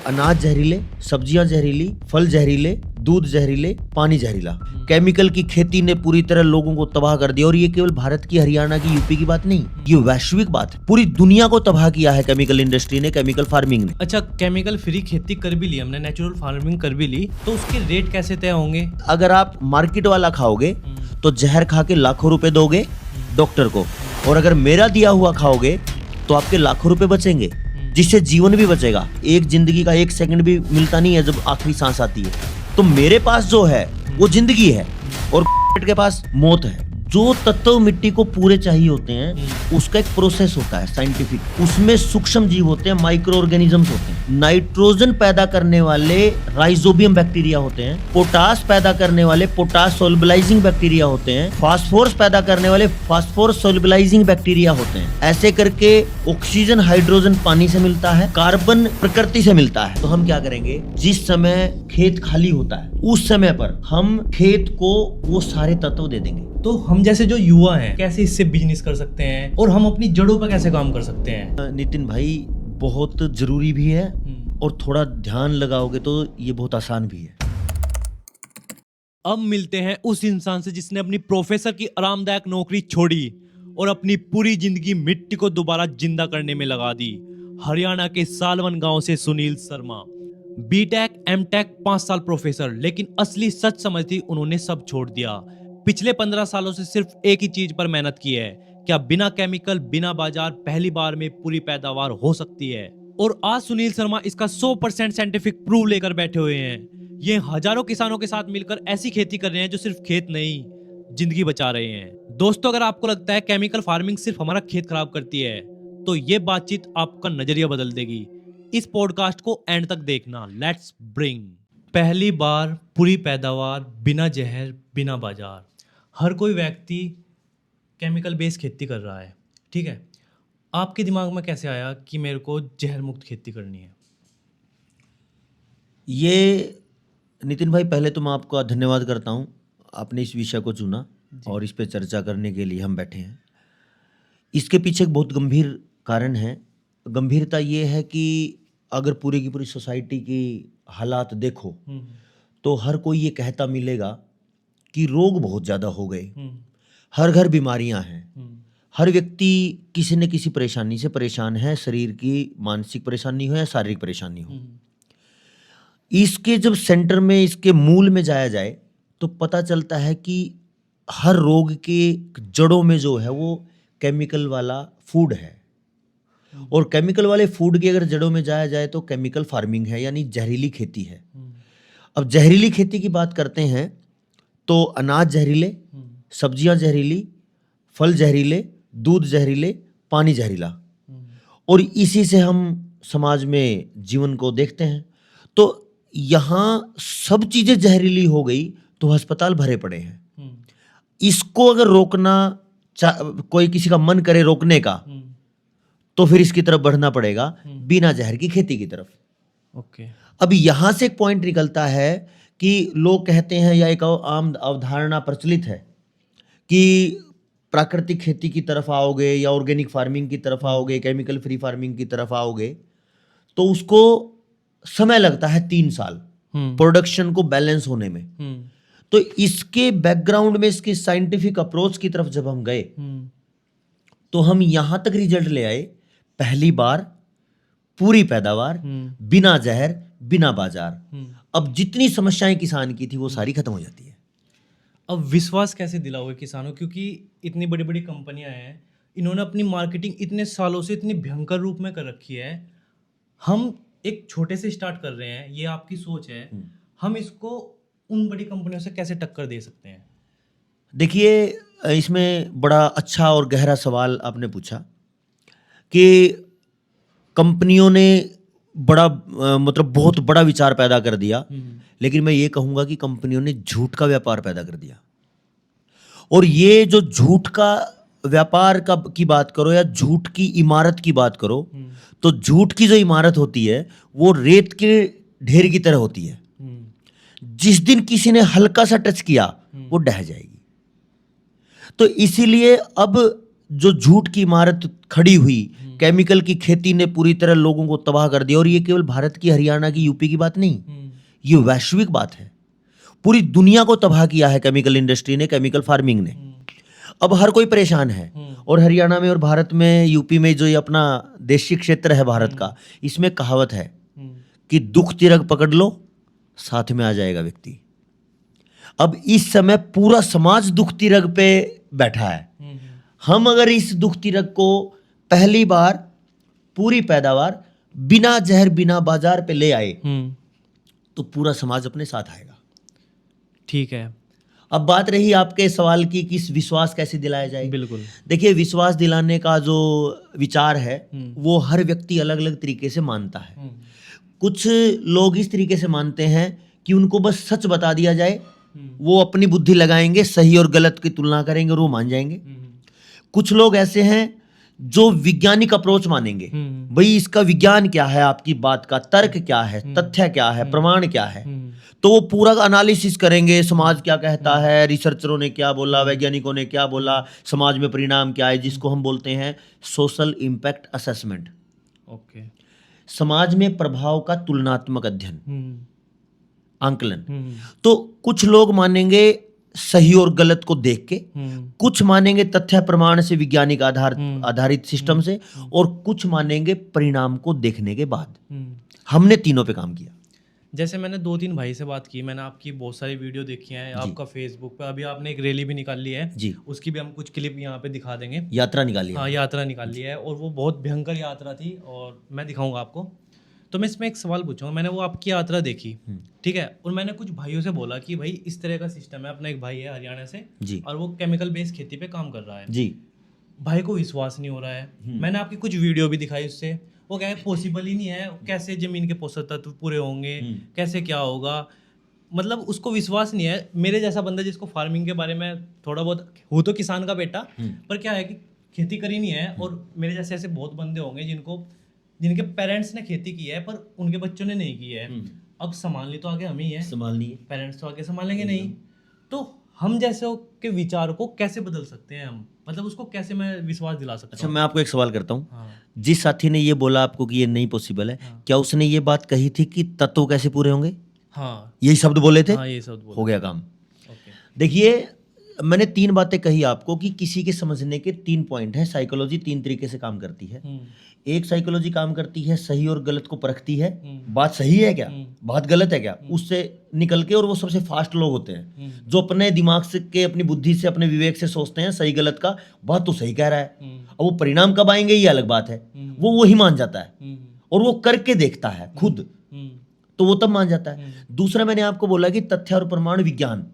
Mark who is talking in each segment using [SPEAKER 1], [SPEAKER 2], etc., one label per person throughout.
[SPEAKER 1] अनाज जहरीले, सब्जियां जहरीली, फल जहरीले, दूध जहरीले, पानी जहरीला। केमिकल की खेती ने पूरी तरह लोगों को तबाह कर दिया। और ये केवल भारत की, हरियाणा की, यूपी की बात नहीं, ये वैश्विक बात है। पूरी दुनिया को तबाह किया है केमिकल इंडस्ट्री ने, केमिकल फार्मिंग ने।
[SPEAKER 2] अच्छा, केमिकल फ्री खेती कर भी ली हमने, नेचुरल फार्मिंग कर भी ली, तो उसके रेट कैसे तय होंगे?
[SPEAKER 1] अगर आप मार्केट वाला खाओगे तो जहर खा के लाखों रुपए दोगे डॉक्टर को, और अगर मेरा दिया हुआ खाओगे तो आपके लाखों रुपए बचेंगे, जिससे जीवन भी बचेगा। एक जिंदगी का एक सेकंड भी मिलता नहीं है जब आखिरी सांस आती है। तो मेरे पास जो है वो जिंदगी है और के पास मौत है। जो तत्व मिट्टी को पूरे चाहिए होते हैं उसका एक प्रोसेस होता है साइंटिफिक। उसमें सूक्ष्म जीव होते हैं, माइक्रो ऑर्गेनिजम्स होते हैं। नाइट्रोजन पैदा करने वाले राइजोबियम बैक्टीरिया होते हैं। पोटास पैदा करने वाले पोटास सोल्युबलाइजिंग बैक्टीरिया होते हैं। फास्फोरस पैदा करने वाले फास्फोरस सोल्युबलाइजिंग बैक्टीरिया होते हैं। ऐसे करके ऑक्सीजन, हाइड्रोजन पानी से मिलता है, कार्बन प्रकृति से मिलता है। तो हम क्या करेंगे, जिस समय खेत खाली होता है उस समय पर हम खेत को वो सारे तत्व दे देंगे।
[SPEAKER 2] तो हम जैसे जो युवा हैं कैसे इससे बिजनेस कर सकते हैं और हम अपनी जड़ों पर कैसे काम कर सकते हैं?
[SPEAKER 1] नितिन भाई, बहुत जरूरी भी है और थोड़ा ध्यान लगाओगे तो ये बहुत आसान भी है।
[SPEAKER 2] अब मिलते हैं उस इंसान से जिसने अपनी प्रोफेसर की आरामदायक नौकरी छोड़ी और अपनी पूरी जिंदगी मिट्टी को दोबारा जिंदा करने में लगा दी। हरियाणा के सालवन गांव से सुनील शर्मा, बीटेक एमटेक 5 साल प्रोफेसर, लेकिन असली सच समझती उन्होंने सब छोड़ दिया। पिछले 15 सालों से सिर्फ एक ही चीज पर मेहनत की है, क्या बिना केमिकल, बिना बाजार, पहली बार में पूरी पैदावार हो सकती है। और आज सुनील शर्मा इसका 100% साइंटिफिक प्रूफ लेकर बैठे हुए हैं। ये हजारों किसानों के साथ मिलकर ऐसी खेती कर रहे हैं जो सिर्फ खेत नहीं, जिंदगी बचा रहे हैं। दोस्तों, अगर आपको लगता है केमिकल फार्मिंग सिर्फ हमारा खेत खराब करती है तो ये बातचीत आपका नजरिया बदल देगी। इस पॉडकास्ट को एंड तक देखना। Let's bring. पहली बार पूरी पैदावार, बिना जहर, बिना बाजार। हर कोई व्यक्ति केमिकल बेस्ड खेती कर रहा है, ठीक है। आपके दिमाग में कैसे आया कि मेरे को जहर मुक्त खेती करनी है?
[SPEAKER 1] ये नितिन भाई, पहले तो मैं आपका धन्यवाद करता हूँ, आपने इस विषय को चुना और इस पे चर्चा करने के लिए हम बैठे हैं। इसके पीछे एक बहुत गंभीर कारण है। गंभीरता ये है कि अगर पूरी की पूरी सोसाइटी की हालात देखो तो हर कोई ये कहता मिलेगा कि रोग बहुत ज़्यादा हो गए, हर घर बीमारियां हैं, हर व्यक्ति किसी न किसी परेशानी से परेशान है, शरीर की मानसिक परेशानी हो या शारीरिक परेशानी हो। इसके जब सेंटर में, इसके मूल में जाया जाए तो पता चलता है कि हर रोग के जड़ों में जो है वो केमिकल वाला फूड है। और केमिकल वाले फूड की अगर जड़ों में जाया जाए तो केमिकल फार्मिंग है, यानी जहरीली खेती है। अब जहरीली खेती की बात करते हैं तो अनाज जहरीले, सब्जियां जहरीली, फल जहरीले, दूध जहरीले, पानी जहरीला। और इसी से हम समाज में जीवन को देखते हैं। तो यहाँ सब चीजें जहरीली हो गई तो अस्पताल भरे पड़े हैं। इसको अगर रोकना, कोई किसी का मन करे रोकने का, तो फिर इसकी तरफ बढ़ना पड़ेगा, बिना जहर की खेती की तरफ।
[SPEAKER 2] ओके।
[SPEAKER 1] अब यहां से एक पॉइंट निकलता है कि लोग कहते हैं, या एक आम अवधारणा प्रचलित है कि प्राकृतिक खेती की तरफ आओगे या ऑर्गेनिक फार्मिंग की तरफ आओगे, केमिकल फ्री फार्मिंग की तरफ आओगे तो उसको समय लगता है 3 साल प्रोडक्शन को बैलेंस होने में। तो इसके बैकग्राउंड में, इसकी साइंटिफिक अप्रोच की तरफ जब हम गए तो हम यहां तक रिजल्ट ले आए, पहली बार पूरी पैदावार, बिना जहर, बिना बाजार। अब जितनी समस्याएं किसान की थी वो सारी खत्म हो जाती है।
[SPEAKER 2] अब विश्वास कैसे दिलाओगे किसानों, क्योंकि इतनी बड़ी बड़ी कंपनियां हैं, इन्होंने अपनी मार्केटिंग इतने सालों से इतनी भयंकर रूप में कर रखी है। हम एक छोटे से स्टार्ट कर रहे हैं, ये आपकी सोच है, हम इसको उन बड़ी कंपनियों से कैसे टक्कर दे सकते हैं?
[SPEAKER 1] देखिए, इसमें बड़ा अच्छा और गहरा सवाल आपने पूछा कि कंपनियों ने बड़ा मतलब बहुत बड़ा विचार पैदा कर दिया, लेकिन मैं ये कहूंगा कि कंपनियों ने झूठ का व्यापार पैदा कर दिया। और ये जो झूठ का व्यापार का की बात करो या झूठ की इमारत की बात करो, तो झूठ की जो इमारत होती है वो रेत के ढेर की तरह होती है। जिस दिन किसी ने हल्का सा टच किया वो ढह जाएगी। तो इसीलिए अब जो झूठ की इमारत खड़ी हुई केमिकल की खेती ने पूरी तरह लोगों को तबाह कर दिया। और ये केवल भारत की, हरियाणा की, यूपी की बात नहीं, ये वैश्विक बात है। पूरी दुनिया को तबाह किया है केमिकल इंडस्ट्री ने, केमिकल फार्मिंग ने। अब हर कोई परेशान है। और हरियाणा में और भारत में, यूपी में जो ये अपना देशी क्षेत्र है भारत का, इसमें कहावत है कि दुख तिरक पकड़ लो, साथ में आ जाएगा व्यक्ति। अब इस समय पूरा समाज दुख तिरक पे बैठा है। हम अगर इस दुख तिरक को पहली बार पूरी पैदावार बिना जहर, बिना बाजार पे ले आए, तो पूरा समाज अपने साथ आएगा।
[SPEAKER 2] ठीक है।
[SPEAKER 1] अब बात रही आपके सवाल की कि इस विश्वास कैसे दिलाया जाए।
[SPEAKER 2] बिल्कुल।
[SPEAKER 1] देखिए, विश्वास दिलाने का जो विचार है वो हर व्यक्ति अलग अलग तरीके से मानता है। कुछ लोग इस तरीके से मानते हैं कि उनको बस सच बता दिया जाए, वो अपनी बुद्धि लगाएंगे, सही और गलत की तुलना करेंगे और वो मान जाएंगे। कुछ लोग ऐसे हैं जो वैज्ञानिक अप्रोच मानेंगे, भाई इसका विज्ञान क्या है, आपकी बात का तर्क क्या है, तथ्य क्या है, प्रमाण क्या है, तो वो पूरा एनालिसिस करेंगे, समाज क्या कहता है, रिसर्चरों ने क्या बोला, वैज्ञानिकों ने क्या बोला, समाज में परिणाम क्या है, जिसको हम बोलते हैं सोशल इम्पैक्ट असेसमेंट।
[SPEAKER 2] ओके।
[SPEAKER 1] समाज में प्रभाव का तुलनात्मक अध्ययन, आंकलन। तो कुछ लोग मानेंगे सही और गलत को देख के, कुछ मानेंगे तथ्य प्रमाण से, वैज्ञानिक आधारित सिस्टम से, और कुछ मानेंगे परिणाम को देखने के बाद। हमने तीनों पे काम किया।
[SPEAKER 2] जैसे मैंने 2-3 भाई से बात की, मैंने आपकी बहुत सारी वीडियो देखी है, आपका फेसबुक पे अभी आपने एक रैली भी निकाल ली है
[SPEAKER 1] जी,
[SPEAKER 2] उसकी भी हम कुछ क्लिप यहाँ पे दिखा देंगे।
[SPEAKER 1] यात्रा निकाली है।
[SPEAKER 2] हाँ, यात्रा निकाल ली है और वो बहुत भयंकर यात्रा थी और मैं दिखाऊंगा आपको। तो मैं इसमें एक सवाल पूछूंगा, मैंने वो आपकी यात्रा देखी, ठीक है, और मैंने कुछ भाइयों से बोला कि भाई इस तरह का सिस्टम है। अपना एक भाई है हरियाणा से
[SPEAKER 1] जी,
[SPEAKER 2] और वो केमिकल बेस्ड खेती पे काम कर रहा है
[SPEAKER 1] जी।
[SPEAKER 2] भाई को विश्वास नहीं हो रहा है। मैंने आपकी कुछ वीडियो भी दिखाई उससे, वो क्या है, पॉसिबल ही नहीं है, कैसे जमीन के पोषक तत्व पूरे होंगे, कैसे क्या होगा, मतलब उसको विश्वास नहीं है। मेरे जैसा बंदा जिसको फार्मिंग के बारे में थोड़ा बहुत, हूँ तो किसान का बेटा, पर क्या है कि खेती करी नहीं है, और मेरे जैसे ऐसे बहुत बंदे होंगे जिनके पेरेंट्स ने खेती की है पर उनके बच्चों ने नहीं की है। अब संभालनी तो आगे हम ही है,
[SPEAKER 1] संभालनी है,
[SPEAKER 2] पेरेंट्स तो आगे संभालेंगे नहीं। तो हम जैसे के विचार को कैसे बदल सकते हैं हम, मतलब उसको कैसे मैं विश्वास दिला सकता हूँ?
[SPEAKER 1] अच्छा, मैं आपको एक सवाल करता हूँ।
[SPEAKER 2] हाँ।
[SPEAKER 1] जिस साथी ने ये बोला आपको कि ये नहीं पॉसिबल है, क्या उसने ये बात कही थी कि तत्व कैसे पूरे होंगे?
[SPEAKER 2] हाँ,
[SPEAKER 1] यही शब्द बोले थे?
[SPEAKER 2] हाँ, ये सब बोलो।
[SPEAKER 1] हो गया काम।
[SPEAKER 2] ओके।
[SPEAKER 1] देखिए, मैंने 3 बातें कही आपको कि किसी के समझने के 3 पॉइंट हैं। साइकोलॉजी 3 तरीके से काम करती है। एक साइकोलॉजी काम करती है सही और गलत को परखती है, बात सही है क्या, बात गलत है क्या, उससे निकल के। और वो सबसे फास्ट लोग होते हैं जो अपने दिमाग से के, अपनी बुद्धि से, अपने विवेक से सोचते हैं सही गलत का, बात तो सही कह रहा है। अब वो परिणाम कब आएंगे ये अलग बात है, वो ही मान जाता है और वो करके देखता है खुद, तो वो तब मान जाता है। दूसरा, मैंने आपको बोला कि तथ्य और प्रमाण विज्ञान।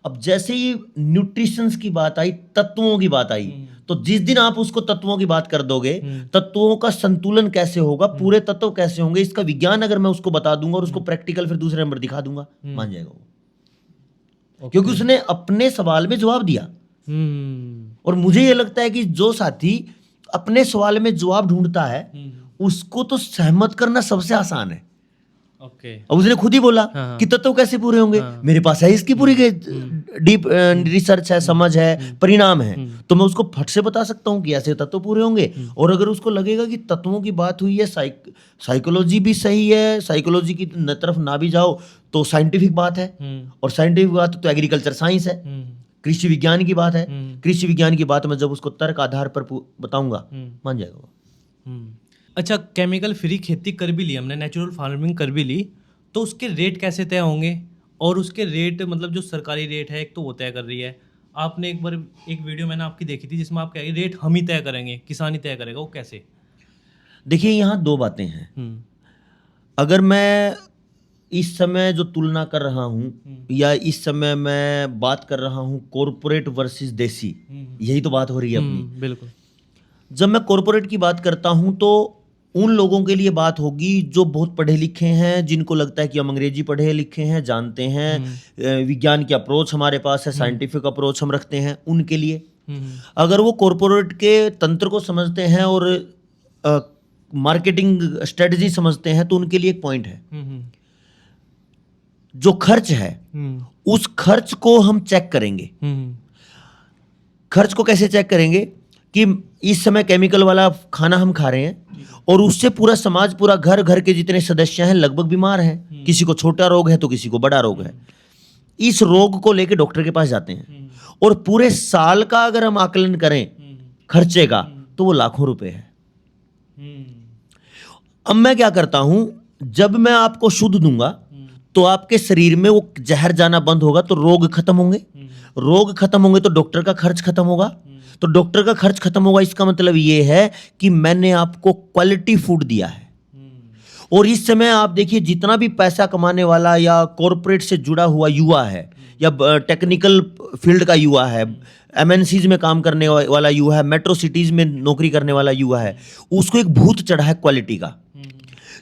[SPEAKER 1] अब जैसे ही न्यूट्रिशंस की बात आई, तत्वों की बात आई, तो जिस दिन आप उसको तत्वों की बात कर दोगे, तत्वों का संतुलन कैसे होगा, पूरे तत्व कैसे होंगे, इसका विज्ञान अगर मैं उसको बता दूंगा और उसको प्रैक्टिकल फिर दूसरे नंबर दिखा दूंगा, मान जाएगा वो, क्योंकि उसने अपने सवाल में जवाब दिया। और मुझे ये लगता है कि जो साथी अपने सवाल में जवाब ढूंढता है उसको तो सहमत करना सबसे आसान है।
[SPEAKER 2] ओके।
[SPEAKER 1] अब उसने खुद ही बोला कि तत्व कैसे पूरे होंगे, मेरे पास है इसकी पूरी डीप रिसर्च है, समझ है, परिणाम है, तो मैं उसको फट से बता सकता हूँ कि ऐसे तत्व पूरे होंगे। और अगर उसको लगेगा कि तत्वों की बात हुई है, साइकोलॉजी भी सही है, साइकोलॉजी की तरफ ना भी जाओ तो साइंटिफिक बात है, और साइंटिफिक बात तो एग्रीकल्चर साइंस है, कृषि विज्ञान की बात है, कृषि विज्ञान की बात मैं जब उसको तर्क आधार पर बताऊंगा, मान जाएगा वो।
[SPEAKER 2] अच्छा, केमिकल फ्री खेती कर भी ली हमने, नेचुरल फार्मिंग कर भी ली, तो उसके रेट कैसे तय होंगे? और उसके रेट, मतलब जो सरकारी रेट है एक तो वो तय कर रही है। आपने एक बार एक वीडियो मैंने आपकी देखी थी जिसमें आप कह रहे रेट हम ही तय करेंगे, किसान ही तय करेगा, वो कैसे?
[SPEAKER 1] देखिए, यहाँ 2 बातें हैं। अगर मैं इस समय जो तुलना कर रहा हूँ या इस समय मैं बात कर रहा हूँ कॉरपोरेट वर्सेस देसी, यही तो बात हो रही है अपनी।
[SPEAKER 2] बिल्कुल।
[SPEAKER 1] जब मैं कॉरपोरेट की बात करता हूँ तो उन लोगों के लिए बात होगी जो बहुत पढ़े लिखे हैं, जिनको लगता है कि हम अंग्रेजी पढ़े लिखे हैं, जानते हैं, विज्ञान की अप्रोच हमारे पास है, साइंटिफिक अप्रोच हम रखते हैं, उनके लिए। अगर वो कॉरपोरेट के तंत्र को समझते हैं और मार्केटिंग स्ट्रेटजी समझते हैं तो उनके लिए एक पॉइंट है, जो खर्च है उस खर्च को हम चेक करेंगे। खर्च को कैसे चेक करेंगे? कि इस समय केमिकल वाला खाना हम खा रहे हैं और उससे पूरा समाज, पूरा घर, घर के जितने सदस्य हैं लगभग बीमार हैं। किसी को छोटा रोग है तो किसी को बड़ा रोग है। इस रोग को लेके डॉक्टर के पास जाते हैं और पूरे साल का अगर हम आकलन करें खर्चे का तो वो लाखों रुपए है। अब मैं क्या करता हूं, जब मैं आपको शुद्ध दूंगा तो आपके शरीर में वो जहर जाना बंद होगा, तो रोग खत्म होंगे। रोग खत्म होंगे तो डॉक्टर का खर्च खत्म होगा। तो डॉक्टर का खर्च खत्म होगा, इसका मतलब ये है कि मैंने आपको क्वालिटी फूड दिया है। और इस समय आप देखिए, जितना भी पैसा कमाने वाला या कॉरपोरेट से जुड़ा हुआ युवा है या टेक्निकल फील्ड का युवा है, एमएनसीज में काम करने वाला युवा है, मेट्रो सिटीज में नौकरी करने वाला युवा है, उसको एक भूत चढ़ा है क्वालिटी का।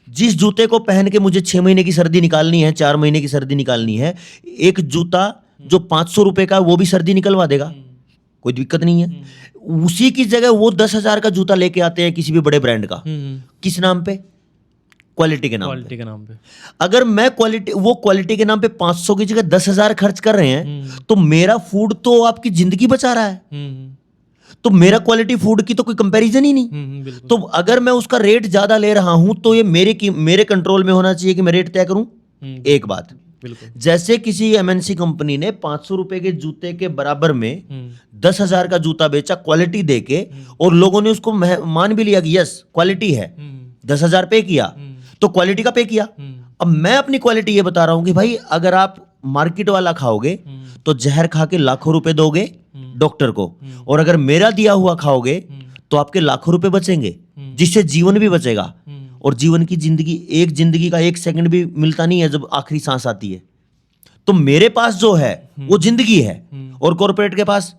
[SPEAKER 1] जिस जूते को पहन के मुझे 6 महीने की सर्दी निकालनी है, 4 महीने की सर्दी निकालनी है, एक जूता जो 500 रुपए का वो भी सर्दी निकलवा देगा, कोई दिक्कत नहीं है। उसी की जगह वो 10,000 का जूता लेके आते हैं किसी भी बड़े ब्रांड का, किस नाम पे? क्वालिटी के नाम पे।
[SPEAKER 2] क्वालिटी के नाम पे।
[SPEAKER 1] अगर मैं क्वालिटी के नाम पे 500 की जगह 10,000 खर्च कर रहे हैं तो मेरा फूड तो आपकी जिंदगी बचा रहा है। तो मेरा क्वालिटी फूड की तो कोई कंपैरिजन ही नहीं। तो अगर मैं उसका रेट ज्यादा ले रहा हूं तो ये मेरे कंट्रोल में होना चाहिए कि मैं रेट तय करूं। एक बात, जैसे किसी एमएनसी कंपनी ने 500 रुपए के जूते के बराबर में 10,000 का जूता बेचा क्वालिटी देके, और लोगों ने उसको मान भी लिया कि यस क्वालिटी है, 10,000 पे किया तो क्वालिटी का पे किया। अब मैं अपनी क्वालिटी ये बता रहा हूं कि भाई अगर आप मार्केट वाला खाओगे तो जहर खा के लाखों रुपए दोगे डॉक्टर को, और अगर मेरा दिया हुआ खाओगे तो आपके लाखों रुपए बचेंगे, जिससे जीवन भी बचेगा। और जीवन की जिंदगी का 1 सेकंड भी मिलता नहीं है जब आखिरी सांस आती है। तो मेरे पास जो है वो जिंदगी है और कॉर्पोरेट के पास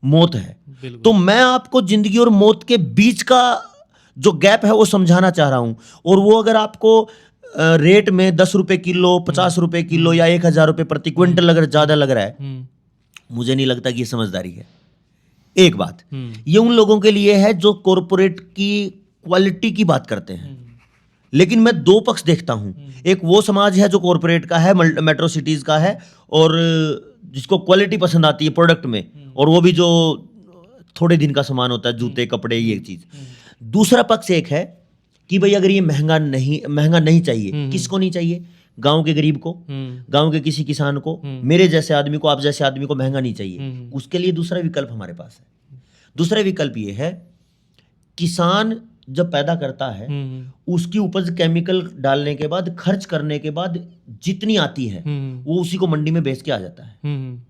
[SPEAKER 1] मौत है। तो मैं आपको जिंदगी और मौत के बीच का जो गैप है वो समझाना चाह रहा हूं। और वो अगर आपको रेट में 10 रुपए किलो, 50 रुपए किलो या 1,000 रुपए प्रति क्विंटल अगर ज्यादा लग रहा है, मुझे नहीं लगता कि ये समझदारी है। एक बात ये उन लोगों के लिए है जो कॉर्पोरेट की क्वालिटी की बात करते हैं। लेकिन मैं 2 पक्ष देखता हूं। एक वो समाज है जो कॉर्पोरेट का है, मेट्रो सिटीज का है, और जिसको क्वालिटी पसंद आती है प्रोडक्ट में, और वो भी जो थोड़े दिन का सामान होता है, जूते कपड़े ये चीज। दूसरा पक्ष एक है कि भाई अगर ये महंगा नहीं चाहिए, किसको नहीं चाहिए? गांव के गरीब को, गांव के किसी किसान को, मेरे जैसे आदमी को, आप जैसे आदमी को महंगा नहीं चाहिए। उसके लिए दूसरा विकल्प हमारे पास है। दूसरा विकल्प ये है, किसान जब पैदा करता है उसकी उपज केमिकल डालने के बाद, खर्च करने के बाद जितनी आती है वो उसी को मंडी में बेच के आ जाता है।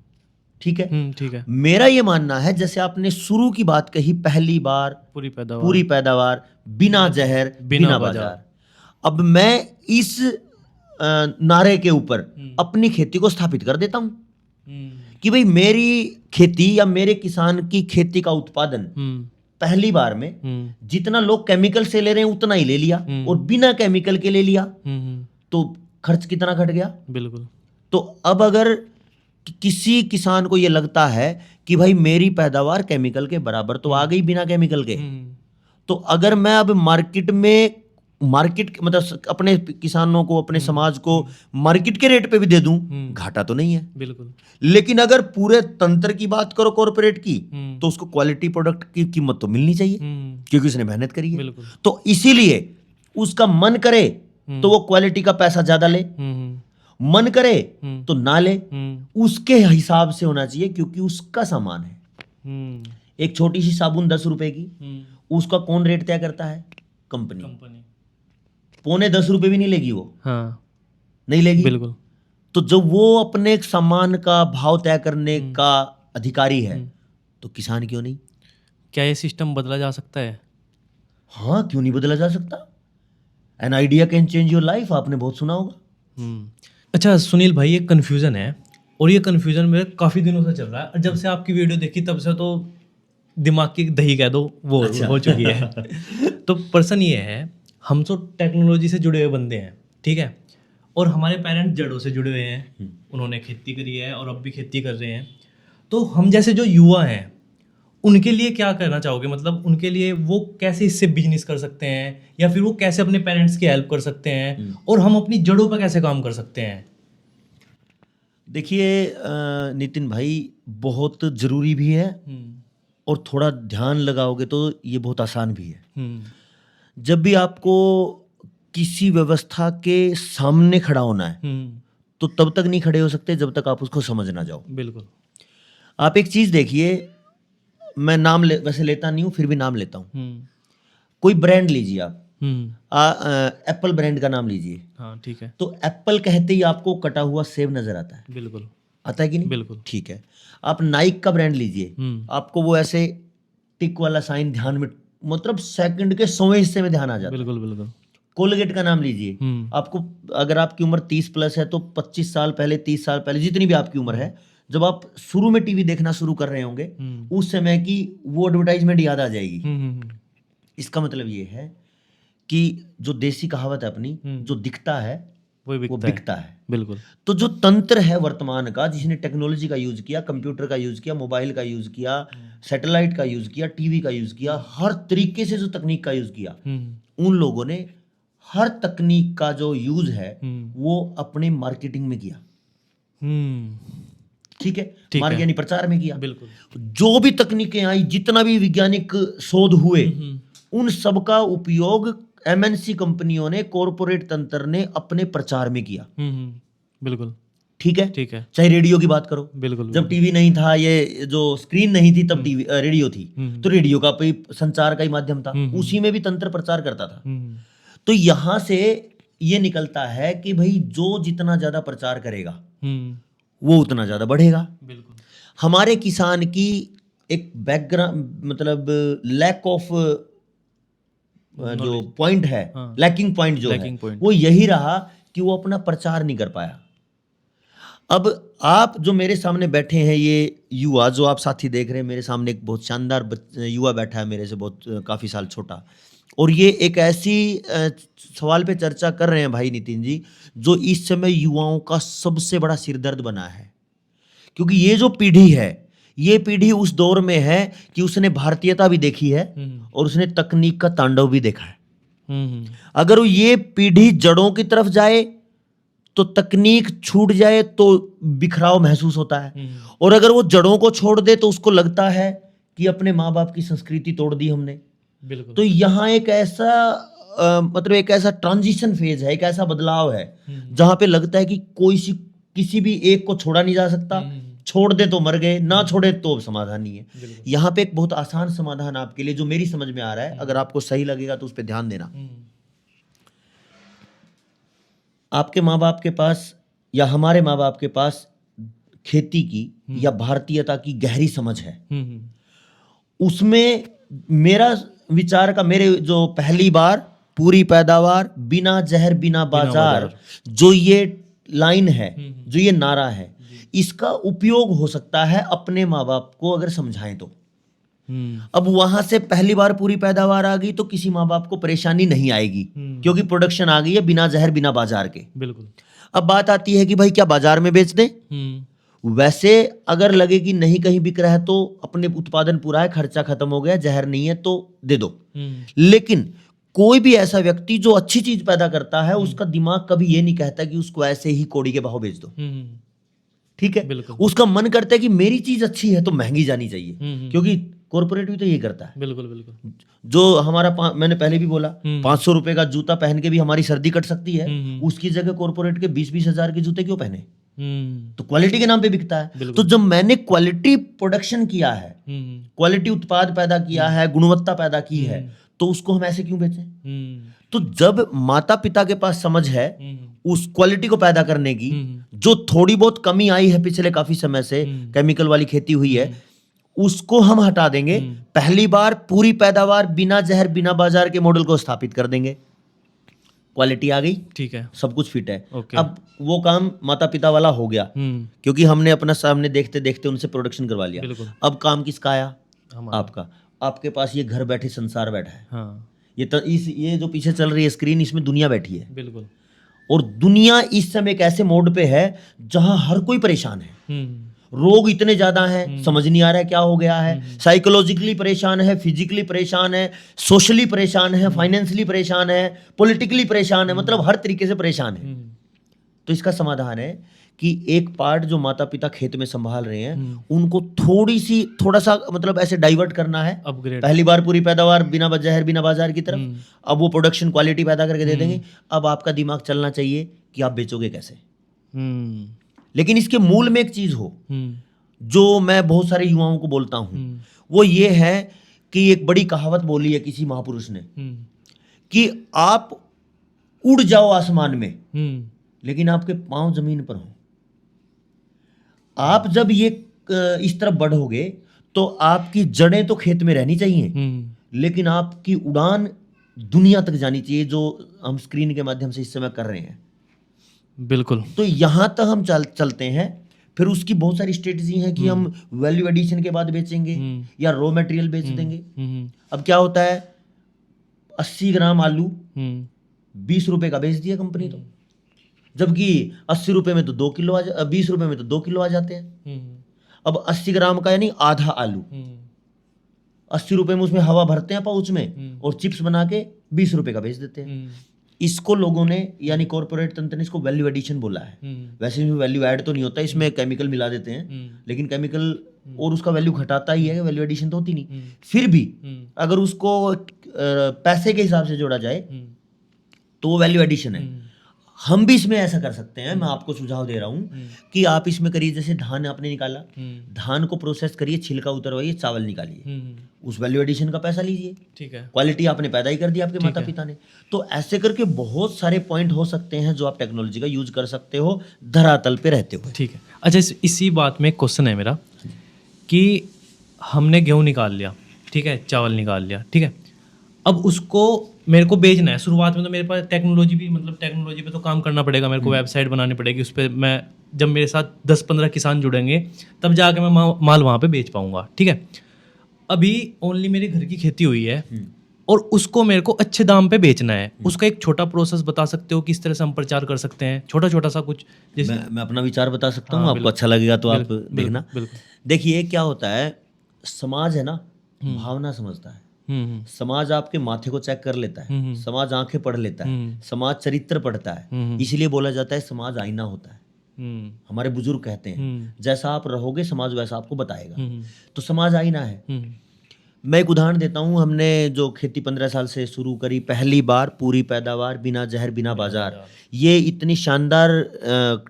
[SPEAKER 1] ठीक है,
[SPEAKER 2] ठीक है।
[SPEAKER 1] मेरा ये मानना है, जैसे आपने शुरू की बात कही, पहली बार पूरी पैदावार, बिना जहर, बिना बाजार। अब मैं इस नारे के ऊपर अपनी खेती को स्थापित कर देता हूं कि भाई मेरी खेती या मेरे किसान की खेती का उत्पादन पहली बार में जितना लोग केमिकल से ले रहे हैं उतना ही ले लिया, और बिना केमिकल के ले लिया, तो खर्च कितना घट गया? बिल्कुल। तो अब अगर किसी किसान को ये लगता है कि भाई मेरी पैदावार केमिकल के बराबर तो आ गई बिना केमिकल के, तो अगर मैं अब मार्केट मतलब अपने किसानों को, अपने समाज को मार्केट के रेट पे भी दे दूं, घाटा तो नहीं है। बिल्कुल। लेकिन अगर पूरे तंत्र की बात करो कॉर्पोरेट की, तो उसको क्वालिटी प्रोडक्ट की कीमत तो मिलनी चाहिए, क्योंकि उसने मेहनत करी है। तो इसीलिए उसका मन करे तो वो क्वालिटी का पैसा ज्यादा ले, मन करे तो ना ले, उसके हिसाब से होना चाहिए, क्योंकि उसका सामान है। एक छोटी सी साबुन 10 रुपए की, उसका कौन रेट तय करता है? कंपनी। पौने 10 रुपए भी नहीं लेगी वो। हाँ, नहीं लेगी। बिल्कुल। तो जब वो अपने सामान का भाव तय करने का अधिकारी है, तो किसान क्यों नहीं?
[SPEAKER 2] क्या ये सिस्टम बदला जा सकता है?
[SPEAKER 1] हाँ, क्यों नहीं बदला जा सकता? An idea can change your life, आपने बहुत सुना होगा।
[SPEAKER 2] अच्छा सुनील भाई, ये कन्फ्यूज़न है, और ये कन्फ्यूज़न मेरे काफ़ी दिनों से चल रहा है। जब से आपकी वीडियो देखी तब से तो दिमाग की दही कह दो वो हो चुकी है। तो पर्सन ये है, हम तो टेक्नोलॉजी से जुड़े हुए बंदे हैं, ठीक है, और हमारे पेरेंट्स जड़ों से जुड़े हुए हैं, उन्होंने खेती करी है और अब भी खेती कर रहे हैं। तो हम जैसे जो युवा हैं उनके लिए क्या करना चाहोगे? मतलब उनके लिए वो कैसे इससे बिजनेस कर सकते हैं, या फिर वो कैसे अपने पेरेंट्स की हेल्प कर सकते हैं, और हम अपनी जड़ों पर कैसे काम कर सकते हैं?
[SPEAKER 1] देखिए नितिन भाई, बहुत ज़रूरी भी है और थोड़ा ध्यान लगाओगे तो ये बहुत आसान भी है।
[SPEAKER 2] हम्म
[SPEAKER 1] जब भी आपको किसी व्यवस्था के सामने खड़ा होना है
[SPEAKER 2] हम्म
[SPEAKER 1] तो तब तक नहीं खड़े हो सकते जब तक आप उसको समझ ना जाओ।
[SPEAKER 2] बिल्कुल।
[SPEAKER 1] आप एक चीज देखिए, मैं वैसे लेता नहीं हूं, फिर भी नाम लेता हूं।
[SPEAKER 2] हम्म
[SPEAKER 1] कोई ब्रांड लीजिए आप,
[SPEAKER 2] हम्म
[SPEAKER 1] एप्पल ब्रांड का नाम लीजिए,
[SPEAKER 2] हाँ ठीक है।
[SPEAKER 1] तो एप्पल कहते ही आपको कटा हुआ सेब नजर आता है,
[SPEAKER 2] बिल्कुल
[SPEAKER 1] आता है कि नहीं?
[SPEAKER 2] बिल्कुल।
[SPEAKER 1] ठीक है। आप नाइक का ब्रांड लीजिए, आपको वो ऐसे टिक वाला साइन ध्यान में, मतलब सेकंड के 100वें हिस्से में ध्यान आ जाता है।
[SPEAKER 2] बिल्कुल बिल्कुल।
[SPEAKER 1] कोलगेट का नाम लीजिए, आपको अगर आपकी उम्र 30 प्लस है तो 25 साल पहले, 30 साल पहले, जितनी भी आपकी उम्र है, जब आप शुरू में टीवी देखना शुरू कर रहे होंगे, उस समय की वो एडवर्टाइजमेंट याद आ जाएगी। इसका मतलब ये है कि जो देसी कहावत है अपनी, जो दिखता है वो बिकता है।
[SPEAKER 2] बिल्कुल।
[SPEAKER 1] तो जो तंत्र है वर्तमान का, जिसने टेक्नोलॉजी का यूज किया, कंप्यूटर का यूज किया, मोबाइल का यूज किया, सैटेलाइट का यूज किया, टीवी का यूज किया, हर तरीके से जो तकनीक का यूज किया, उन लोगों ने हर तकनीक का जो यूज है वो अपने मार्केटिंग में किया। ठीक है, मार्केट यानी प्रचार में किया।
[SPEAKER 2] बिल्कुल।
[SPEAKER 1] जो भी तकनीकें आई, जितना भी वैज्ञानिक शोध हुए, उन सब का उपयोग एमएनसी कंपनियों ने, कॉरपोरेट तंत्र ने अपने प्रचार में किया।
[SPEAKER 2] बिल्कुल।
[SPEAKER 1] ठीक है,
[SPEAKER 2] ठीक है।
[SPEAKER 1] चाहे रेडियो की बात करो,
[SPEAKER 2] बिल्कुल।
[SPEAKER 1] जब टीवी नहीं था, ये जो स्क्रीन नहीं थी, तब टीवी रेडियो थी, तो रेडियो का भी संचार का ही माध्यम था, उसी में भी तंत्र प्रचार करता था। तो यहां से ये निकलता है कि भाई जो जितना ज्यादा प्रचार करेगा वो उतना ज्यादा बढ़ेगा।
[SPEAKER 2] बिल्कुल।
[SPEAKER 1] हमारे किसान की एक बैकग्राउंड, मतलब लैक ऑफ जो पॉइंट है, लैकिंग पॉइंट जो है, वो यही रहा कि वो अपना प्रचार नहीं कर पाया। अब आप जो मेरे सामने बैठे हैं, ये युवा जो आप साथी देख रहे हैं, मेरे सामने एक बहुत शानदार युवा बैठा है, मेरे से बहुत काफी साल छोटा, और ये एक ऐसी सवाल पे चर्चा कर रहे हैं भाई नितिन जी, जो इस समय युवाओं का सबसे बड़ा सिरदर्द बना है। क्योंकि ये जो पीढ़ी है, ये पीढ़ी उस दौर में है कि उसने भारतीयता भी देखी है और उसने तकनीक का तांडव भी देखा है। अगर वो ये पीढ़ी जड़ों की तरफ जाए तो तकनीक छूट जाए तो बिखराव महसूस होता है, और अगर वो जड़ों को छोड़ दे तो उसको लगता है कि अपने माँ बाप की संस्कृति तोड़ दी हमने।
[SPEAKER 2] बिल्कुल।
[SPEAKER 1] तो यहाँ एक ऐसा मतलब एक ऐसा ट्रांजिशन फेज है, एक ऐसा बदलाव है जहां पे लगता है कि किसी भी एक को छोड़ा नहीं जा सकता, छोड़ दे तो मर गए, ना छोड़े तो समाधान नहीं है। यहाँ पे एक बहुत आसान समाधान आपके लिए जो मेरी समझ में आ रहा है, अगर आपको सही लगेगा तो उस पर ध्यान देना। आपके माँ बाप के पास या हमारे माँ बाप के पास खेती की या भारतीयता की गहरी समझ है। उसमें मेरा विचार का, मेरे जो पहली बार पूरी पैदावार, बिना जहर बिना बाजार, जो ये लाइन है, जो ये नारा है, इसका उपयोग हो सकता है अपने माँ बाप को अगर समझाएं तो। अब वहां से पहली बार पूरी पैदावार आ गई तो किसी माँ बाप को परेशानी नहीं आएगी, क्योंकि प्रोडक्शन आ गई है बिना जहर बिना बाजार के।
[SPEAKER 2] बिल्कुल।
[SPEAKER 1] अब बात आती है कि भाई क्या बाजार में बेच दें? वैसे अगर लगे कि नहीं कहीं बिक रहा है तो अपने उत्पादन पूरा है, खर्चा खत्म हो गया, जहर नहीं है तो दे दो। लेकिन कोई भी ऐसा व्यक्ति जो अच्छी चीज पैदा करता है, उसका दिमाग कभी ये नहीं कहता कि उसको ऐसे ही कौड़ी के भाव बेच दो। ठीक है, उसका मन करता है कि मेरी चीज अच्छी है तो महंगी जानी चाहिए, क्योंकि कॉर्पोरेट भी तो ये करता है।
[SPEAKER 2] बिल्कुल बिल्कुल।
[SPEAKER 1] जो हमारा मैंने पहले भी बोला, 500 रुपए का जूता पहन के भी हमारी सर्दी कट सकती है, उसकी जगह कॉर्पोरेट के 20-20 हजार के जूते क्यों पहने? तो क्वालिटी के नाम पे बिकता है। तो जब मैंने क्वालिटी प्रोडक्शन किया है, क्वालिटी उत्पाद पैदा किया है, गुणवत्ता पैदा की है, तो उसको हम ऐसे क्यों बेचें? तो जब माता पिता के पास समझ है उस क्वालिटी को पैदा करने की, जो थोड़ी बहुत कमी आई है पिछले काफी समय से, केमिकल वाली खेती हुई है, उसको हम हटा देंगे, पहली बार पूरी पैदावार बिना जहर बिना बाजार के मॉडल को स्थापित कर देंगे, क्वालिटी आ गई, ठीक है, सब कुछ फिट है। अब वो काम माता पिता वाला हो गया, क्योंकि हमने अपना सामने देखते देखते उनसे प्रोडक्शन करवा लिया। अब काम किसका आया? आपका। आपके पास ये घर बैठे संसार बैठा है। हाँ। ये जो पीछे चल रही है स्क्रीन, इसमें दुनिया बैठी है। बिल्कुल। और दुनिया इस समय एक ऐसे मोड पे है जहां हर कोई परेशान है। रोग इतने ज्यादा हैं, समझ नहीं आ रहा है क्या हो गया है। साइकोलॉजिकली परेशान है, फिजिकली परेशान है, सोशली परेशान है, फाइनेंशियली परेशान है, पॉलिटिकली परेशान है, मतलब हर तरीके से परेशान है। तो इसका समाधान है कि एक पार्ट जो माता पिता खेत में संभाल रहे हैं उनको थोड़ा सा मतलब ऐसे डाइवर्ट करना है।
[SPEAKER 2] अपग्रेड।
[SPEAKER 1] पहली बार पूरी पैदावार बिना जहर बिना बाजार की तरफ, अब वो प्रोडक्शन क्वालिटी पैदा करके दे देंगे। अब आपका दिमाग चलना चाहिए कि आप बेचोगे कैसे। लेकिन इसके मूल में एक चीज हो जो मैं बहुत सारे युवाओं को बोलता हूं, वो ये है कि एक बड़ी कहावत बोली है किसी महापुरुष ने कि आप उड़ जाओ आसमान में लेकिन आपके पांव जमीन पर हो। आप जब ये इस तरफ बढ़ोगे तो आपकी जड़ें तो खेत में रहनी चाहिए लेकिन आपकी उड़ान दुनिया तक जानी चाहिए, जो हम स्क्रीन के माध्यम से इस समय कर रहे हैं।
[SPEAKER 2] बिल्कुल।
[SPEAKER 1] तो यहां तक हम चलते हैं। फिर उसकी बहुत सारी स्ट्रेटजी है कि हम वैल्यू एडिशन के बाद बेचेंगे या रॉ मटेरियल बेच देंगे। अब क्या होता है, 80 ग्राम आलू 20 रुपए का बेच दिया कंपनी, तो जबकि 80 रुपए में तो 2 किलो 20 रुपए में तो 2 किलो आ जाते हैं। अब 80 ग्राम का यानी आधा आलू 80 रुपए में उसमें हवा भरते हैं पाउच में और चिप्स बना के 20 रुपए का बेच देते हैं। इसको लोगों ने यानी कॉर्पोरेट तंत्र ने इसको वैल्यू एडिशन बोला है। वैसे इसमें वैल्यू ऐड तो नहीं होता, इसमें केमिकल मिला देते हैं, लेकिन केमिकल और उसका वैल्यू घटाता ही है, वैल्यू एडिशन तो होती नहीं। फिर भी अगर उसको पैसे के हिसाब से जोड़ा जाए तो वो वैल्यू एडिशन है। हम भी इसमें ऐसा कर सकते हैं। मैं आपको सुझाव दे रहा हूं कि आप इसमें करिए, जैसे धान आपने निकाला, धान को प्रोसेस करिए, छिलका उतरवाइए, चावल निकालिए, उस वैल्यू एडिशन का पैसा लीजिए। ठीक है, क्वालिटी आपने पैदा ही कर दी आपके माता पिता ने। तो ऐसे करके बहुत सारे पॉइंट हो सकते हैं जो आप टेक्नोलॉजी का यूज कर सकते हो धरातल पे रहते हुए।
[SPEAKER 2] ठीक है। अच्छा, इसी बात में क्वेश्चन है मेरा कि हमने गेहूं निकाल लिया, ठीक है, चावल निकाल लिया, ठीक है, अब उसको मेरे को बेचना है। शुरुआत में तो मेरे पास टेक्नोलॉजी पे तो काम करना पड़ेगा, मेरे को वेबसाइट बनानी पड़ेगी, उस पर मैं जब मेरे साथ 10-15 किसान जुड़ेंगे तब जाके मैं माल वहाँ पे बेच पाऊँगा। ठीक है, अभी ओनली मेरे घर की खेती हुई है और उसको मेरे को अच्छे दाम पे बेचना है। उसका एक छोटा प्रोसेस बता सकते हो किस तरह से हम प्रचार कर सकते हैं? छोटा सा कुछ जैसे
[SPEAKER 1] मैं अपना विचार बता सकता हूँ, आपको अच्छा लगेगा तो आप देखना। देखिए क्या होता है, समाज है ना, भावना समझता है। समाज आपके माथे को चेक कर लेता है, समाज आंखें पढ़ लेता है, समाज चरित्र पढ़ता है। इसलिए बोला जाता है समाज आईना होता है। हमारे बुजुर्ग कहते हैं जैसा आप रहोगे समाज वैसा आपको बताएगा। तो समाज आईना है। मैं एक उदाहरण देता हूँ। हमने जो खेती 15 साल से शुरू करी, पहली बार पूरी पैदावार बिना जहर बिना बाजार, ये इतनी शानदार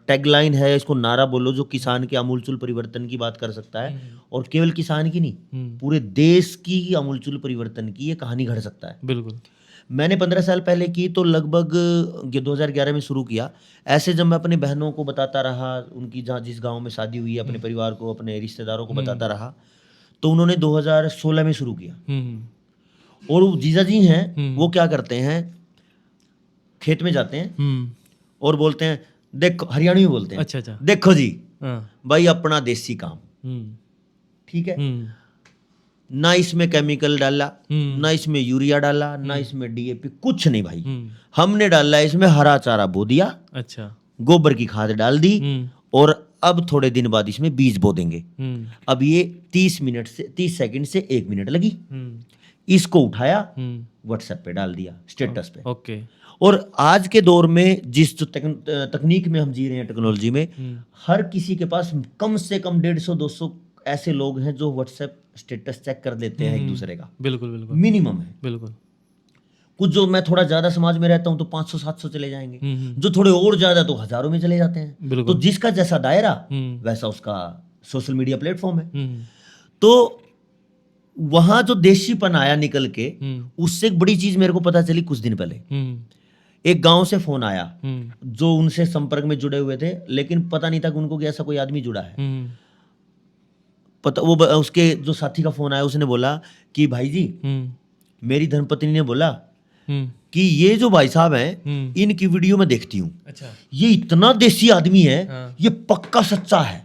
[SPEAKER 1] टैगलाइन है, इसको नारा बोलो, जो किसान के आमूलचूल परिवर्तन की बात कर सकता है। और केवल किसान की नहीं, पूरे देश की आमूलचूल परिवर्तन की ये कहानी घड़ सकता है।
[SPEAKER 2] बिल्कुल।
[SPEAKER 1] मैंने 15 साल पहले की, तो लगभग 2011 में शुरू किया। ऐसे जब मैं अपनी बहनों को बताता रहा, उनकी जहाँ जिस गाँव में शादी हुई है, अपने परिवार को, अपने रिश्तेदारों को बताता रहा, तो उन्होंने 2016 में शुरू किया। और जीजा जी हैं, वो क्या करते हैं, खेत में जाते हैं और बोलते हैं, देखो, हरियाणवी में बोलते हैं, अच्छा, देखो जी भाई अपना देसी काम, ठीक है, ना इसमें केमिकल डाला, ना इसमें यूरिया डाला, ना इसमें डीएपी, कुछ नहीं भाई, हमने डाला इसमें हरा चारा बो दिया, अच्छा, गोबर की खाद डाल दी, और अब थोड़े दिन बाद इसमें बीज बो देंगे। अब ये 30 सेकंड से 1 मिनट लगी। इसको उठाया, व्हाट्सएप पे डाल दिया, स्टेटस पे। ओके। और आज के दौर में जिस तकनीक में हम जी रहे हैं, टेक्नोलॉजी में, हर किसी के पास कम से कम 150-200 ऐसे लोग हैं जो व्हाट्सएप स्टेटस चेक कर लेते हैं एक दूसरे का। बिल्कुल बिल्कुल, मिनिमम है। बिल्कुल। कुछ जो मैं थोड़ा ज्यादा समाज में रहता हूं तो 500-700 चले जाएंगे, जो थोड़े और ज्यादा तो हजारों में चले जाते हैं। तो जिसका जैसा दायरा वैसा उसका सोशल मीडिया प्लेटफॉर्म है। तो वहां जो देशीपन आया निकल के, उससे एक बड़ी चीज मेरे को पता चली कुछ दिन पहले। एक गांव से फोन आया, जो उनसे संपर्क में जुड़े हुए थे, लेकिन पता नहीं था कि उनको कि ऐसा कोई आदमी जुड़ा है। पता वो उसके जो साथी का फोन आया, उसने बोला कि भाई जी, मेरी धर्मपत्नी ने बोला कि ये जो भाई साहब हैं, इनकी वीडियो में देखती हूँ, अच्छा, ये इतना देसी आदमी है, ये पक्का सच्चा है,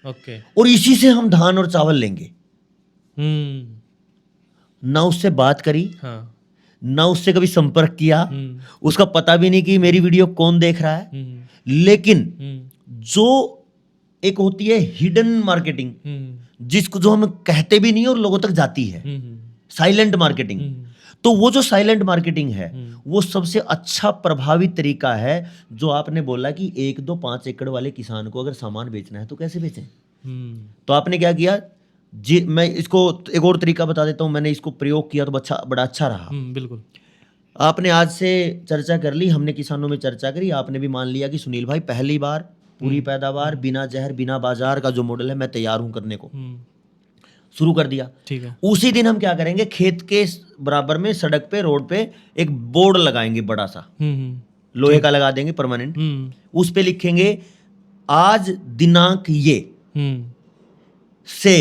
[SPEAKER 1] ओके, और इसी से हम धान और चावल लेंगे। ना उससे बात करी, ना उससे कभी संपर्क किया, उसका पता भी नहीं कि मेरी वीडियो कौन देख रहा है। लेकिन जो एक होती है हिडन मार्केटिंग, जिसको जो हम कहते भी नहीं और लोगों तक जाती है, साइलेंट मार्केटिंग, तो वो जो साइलेंट मार्केटिंग है वो सबसे अच्छा प्रभावी तरीका है। जो आपने बोला कि 1, 2, 5 एकड़ वाले किसान को अगर सामान बेचना है तो कैसे बेचें, तो आपने क्या किया जी, मैं इसको एक और तरीका बता देता हूँ, मैंने इसको प्रयोग किया तो बड़ा अच्छा रहा।
[SPEAKER 2] बिल्कुल।
[SPEAKER 1] आपने आज से चर्चा कर ली, हमने किसानों में चर्चा करी, आपने भी मान लिया कि सुनील भाई पहली बार पूरी पैदावार बिना जहर बिना बाजार का जो मॉडल है मैं तैयार हूं करने को, शुरू कर दिया।
[SPEAKER 2] ठीक है।
[SPEAKER 1] उसी दिन हम क्या करेंगे, खेत के बराबर में सड़क पे रोड पे एक बोर्ड लगाएंगे बड़ा सा, लोहे का लगा देंगे परमानेंट, उस पे लिखेंगे आज दिनांक ये से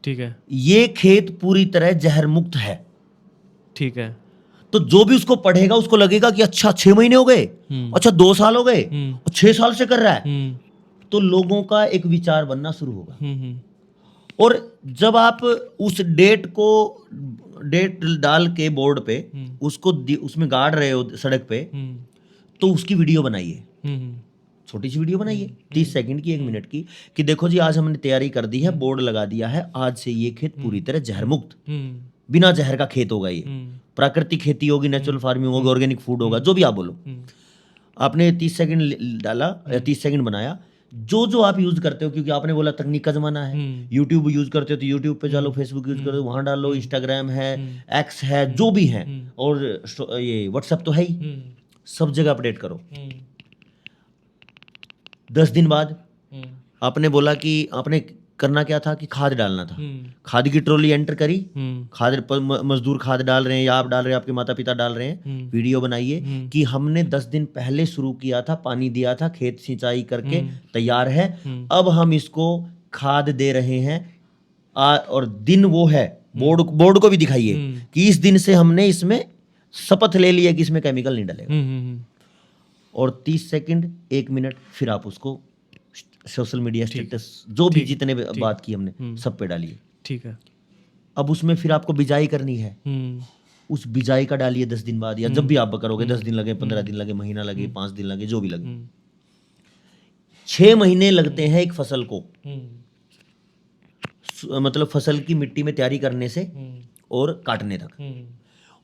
[SPEAKER 2] ठीक है।
[SPEAKER 1] ये खेत पूरी तरह जहर मुक्त है।
[SPEAKER 2] ठीक है।
[SPEAKER 1] तो जो भी उसको पढ़ेगा उसको लगेगा कि अच्छा 6 महीने हो गए, अच्छा 2 साल हो गए, और 6 साल से कर रहा है, तो लोगों का एक विचार बनना शुरू होगा। और जब आप उस डेट डाल के बोर्ड पे उसको उसमें गाड़ रहे हो सड़क पे, तो उसकी वीडियो बनाइए, छोटी सी वीडियो बनाइए 30 सेकंड की, 1 मिनट की, कि देखो जी आज हमने तैयारी कर दी है, बोर्ड लगा दिया है, आज से ये खेत पूरी तरह जहर मुक्त बिना जहर का खेत होगा, ये प्राकृतिक खेती होगी, नेचुरल फार्मिंग होगी, ऑर्गेनिक फूड होगा, जो भी आप बोलो। आपने 30 सेकंड डाला या 30 सेकंड बनाया, जो आप यूज करते हो, क्योंकि आपने बोला तकनीक का जमाना है, यूट्यूब यूज करते हो तो यूट्यूब पे डालो, फेसबुक यूज करते हो वहां डालो, इंस्टाग्राम है, एक्स है, जो भी है, और ये व्हाट्सएप तो है ही, सब जगह अपडेट करो। 10 दिन बाद आपने बोला कि आपने करना क्या था कि खाद डालना था, खाद की ट्रॉली एंटर करी, खाद मजदूर खाद डाल रहे हैं या आप डाल रहे हैं, आपके माता पिता डाल रहे हैं, वीडियो बनाइए कि हमने 10 दिन पहले शुरू किया था, पानी दिया था, खेत सिंचाई करके तैयार है, अब हम इसको खाद दे रहे हैं, और दिन वो है, बोर्ड को भी दिखाइए कि इस दिन से हमने इसमें शपथ ले लिया कि इसमें केमिकल नहीं डलेगा। और 30 सेकंड 1 मिनट फिर आप उसको सोशल मीडिया स्टेटस जो भी जितने बात की हमने सब पे डालिए।
[SPEAKER 2] ठीक है।
[SPEAKER 1] अब उसमें फिर आपको बिजाई करनी है, उस बिजाई का डालिए 10 दिन बाद, या जब भी आप करोगे, 10 दिन लगे, 15 दिन लगे, महीना लगे, 5 दिन लगे, जो भी लगे। 6 महीने लगते हैं एक फसल को, मतलब फसल की मिट्टी में तैयारी करने से और काटने तक।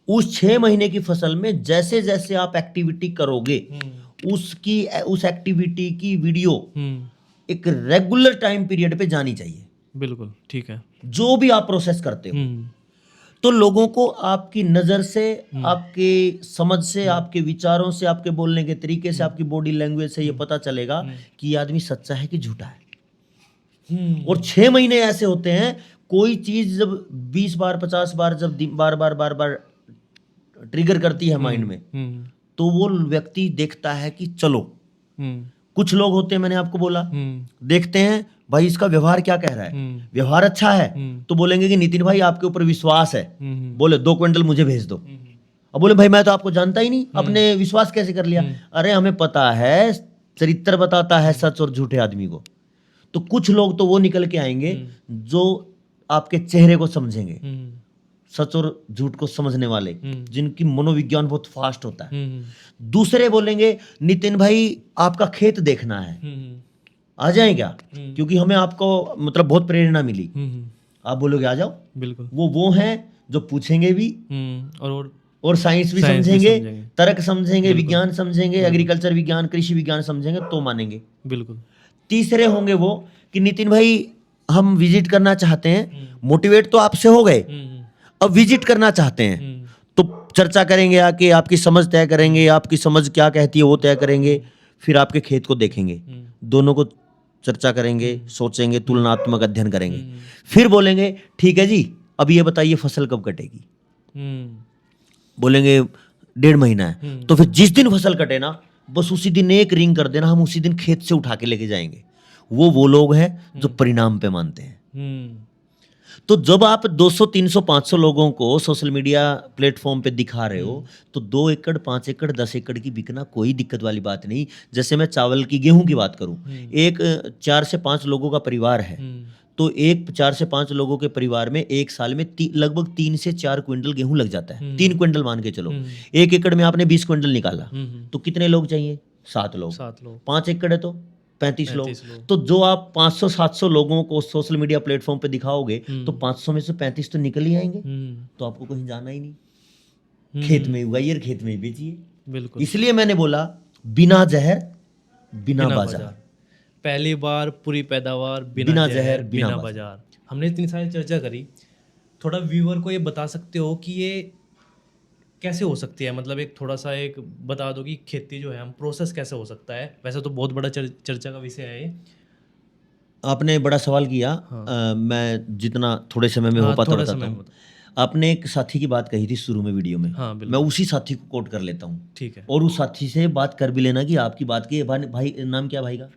[SPEAKER 1] उस 6 महीने की फसल में जैसे जैसे आप एक्टिविटी करोगे, उस एक्टिविटी की वीडियो एक रेगुलर टाइम पीरियड पे जानी चाहिए।
[SPEAKER 2] बिल्कुल ठीक है।
[SPEAKER 1] जो भी आप प्रोसेस करते हो, तो लोगों को आपकी नजर से, आपके समझ से, आपके विचारों से, आपके बोलने के तरीके से, आपकी बॉडी लैंग्वेज से ये पता चलेगा कि ये आदमी सच्चा है कि झूठा है। और 6 महीने ऐसे होते हैं, कोई चीज जब 20 बार 50 बार जब बार बार ट्रिगर करती है माइंड में, तो वो व्यक्ति देखता है कि चलो, कुछ लोग होते हैं, मैंने आपको बोला, देखते हैं भाई इसका व्यवहार क्या कह रहा है, व्यवहार अच्छा है तो बोलेंगे कि नितिन भाई आपके ऊपर विश्वास है, बोले 2 क्विंटल मुझे भेज दो। अब बोले भाई मैं तो आपको जानता ही नहीं, अपने विश्वास कैसे कर लिया? अरे हमें पता है, चरित्र बताता है सच और झूठे आदमी को। तो कुछ लोग तो वो निकल के आएंगे जो आपके चेहरे को समझेंगे, सच और झूठ को समझने वाले, जिनकी मनोविज्ञान बहुत फास्ट होता है। दूसरे बोलेंगे नितिन भाई आपका खेत देखना है, आ जाए क्या? क्योंकि हमें आपको मतलब बहुत प्रेरणा मिली। आप बोलोगे आ जाओ।
[SPEAKER 2] बिल्कुल।
[SPEAKER 1] वो हैं जो पूछेंगे भी और साइंस भी समझेंगे, तर्क समझेंगे, विज्ञान समझेंगे, एग्रीकल्चर विज्ञान, कृषि विज्ञान समझेंगे तो मानेंगे।
[SPEAKER 2] बिल्कुल।
[SPEAKER 1] तीसरे होंगे वो कि नितिन भाई हम विजिट करना चाहते हैं, मोटिवेट तो आपसे हो गए, अब विजिट करना चाहते हैं, तो चर्चा करेंगे, आके आपकी समझ तय करेंगे, आपकी समझ क्या कहती है वो तय करेंगे, फिर आपके खेत को देखेंगे, दोनों को चर्चा करेंगे, सोचेंगे, तुलनात्मक अध्ययन करेंगे, फिर बोलेंगे ठीक है जी अब ये बताइए फसल कब कटेगी? बोलेंगे 1.5 महीना है। तो फिर जिस दिन फसल कटे ना, बस उसी दिन एक रिंग कर देना, हम उसी दिन खेत से उठा के लेके जाएंगे। वो लोग हैं जो परिणाम पे मानते हैं। तो जब आप 200, 300, 500 लोगों को सोशल मीडिया प्लेटफॉर्म पे दिखा रहे हो, तो 2 एकड़, 5 एकड़, 10 एकड़ की बिकना कोई दिक्कत वाली बात नहीं। जैसे मैं चावल की, गेहूं की बात करूं, एक 4 से 5 लोगों का परिवार है, तो एक 4 से 5 लोगों के परिवार में एक साल में लगभग 3 से 4 क्विंटल गेहूं लग जाता है। 3 क्विंटल मान के चलो, 1 एकड़ में आपने 20 क्विंटल निकाला, तो कितने लोग चाहिए? 7 लोग। 5 एकड़ है तो 35 लोग। तो जो आप 500-700 लोगों को सोशल मीडिया प्लेटफॉर्म पे दिखाओगे, तो 500 में से 35 तो निकल ही आएंगे, तो आपको कहीं जाना ही नहीं। खेत में उगाइए और खेत में ही बेचिए।
[SPEAKER 2] बिल्कुल।
[SPEAKER 1] इसलिए मैंने बोला बिना जहर बिना बाजार।
[SPEAKER 2] पहली बार पूरी पैदावार
[SPEAKER 1] बिना जहर, बिना
[SPEAKER 2] बिना बाजार। हमने इतनी सारी चर्चा करी, थोड़ा व्यूअर को ये बता सकते हो कि ये कैसे हो सकती है, मतलब एक थोड़ा सा एक बता दो कि खेती जो है हम प्रोसेस कैसे हो सकता है। वैसे तो बहुत बड़ा चर्चा का विषय है ये।
[SPEAKER 1] आपने बड़ा सवाल किया। मैं जितना थोड़े समय में हो पाता
[SPEAKER 2] थोड़ा
[SPEAKER 1] बताता
[SPEAKER 2] समय
[SPEAKER 1] हूँ। आपने एक साथी की बात कही थी शुरू में वीडियो में।
[SPEAKER 2] हाँ,
[SPEAKER 1] मैं उसी साथी को कोट कर लेता हूँ।
[SPEAKER 2] ठीक है।
[SPEAKER 1] और उस साथी से बात कर भी लेना कि आपकी बात की भाई नाम क्या भाई का?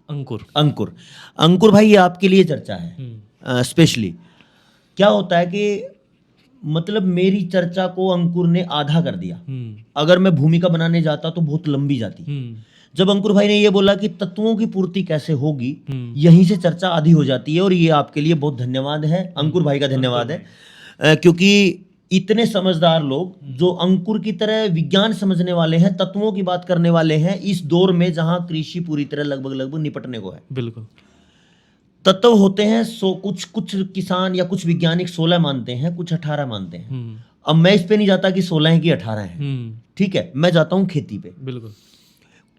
[SPEAKER 2] अंकुर।
[SPEAKER 1] अंकुर। अंकुर भाई, ये आपके लिए चर्चा है स्पेशली। क्या होता है कि मतलब मेरी चर्चा को अंकुर ने आधा कर दिया। अगर मैं भूमिका बनाने जाता तो बहुत लंबी जाती। जब अंकुर भाई ने ये बोला कि तत्वों की पूर्ति कैसे होगी, यहीं से चर्चा आधी हो जाती है। और ये आपके लिए बहुत धन्यवाद है, अंकुर भाई का धन्यवाद है। क्योंकि इतने समझदार लोग जो अंकुर की तरह विज्ञान समझने वाले हैं, तत्वों की बात करने वाले हैं, इस दौर में जहां कृषि पूरी तरह लगभग निपटने को है।
[SPEAKER 2] बिल्कुल।
[SPEAKER 1] तत्व होते हैं कुछ किसान या कुछ वैज्ञानिक 16 मानते हैं, कुछ 18 मानते हैं। अब मैं इस पे नहीं जाता कि 16 है कि 18 है, ठीक है, मैं जाता हूं खेती पे।
[SPEAKER 2] बिल्कुल।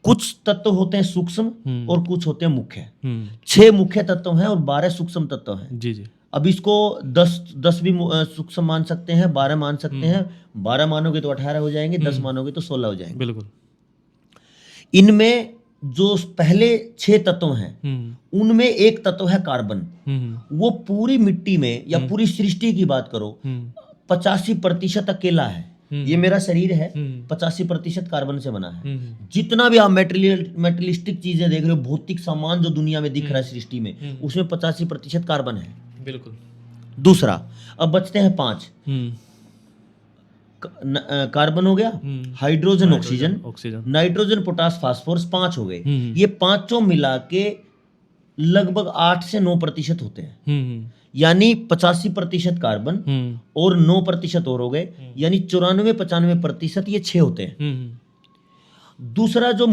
[SPEAKER 1] कुछ तत्व होते हैं सूक्ष्म और कुछ होते हैं मुख्य। 6 मुख्य तत्व हैं और 12 सूक्ष्म तत्व हैं।
[SPEAKER 2] जी जी।
[SPEAKER 1] अब इसको 10 भी सूक्ष्म मान सकते हैं, 12 मान सकते हैं। 12 मानोगे तो 18 हो जाएंगे, 10 मानोगे तो 16 हो जाएंगे।
[SPEAKER 2] बिल्कुल।
[SPEAKER 1] इनमें जो पहले 6 तत्व हैं, उनमें एक तत्व है कार्बन। वो पूरी मिट्टी में या पूरी सृष्टि की बात करो 85% अकेला है। ये मेरा शरीर है, 85% कार्बन से बना है। जितना भी आप मेटेरियलिस्टिक चीजें देख रहे हो, भौतिक सामान जो दुनिया में दिख रहा है सृष्टि में, उसमें 85% कार्बन है।
[SPEAKER 2] बिल्कुल।
[SPEAKER 1] दूसरा, अब बचते हैं 5। कार्बन हो गया, hydrogen, oxygen, nitrogen, potash, phosphorus, 5 हो गए। ये पांचों मिला के लगभग 8 से 9% होते हैं। यानी 85% कार्बन और 9% और हो गए, यानी 94-95% ये 6 होते हैं। दूसरा जो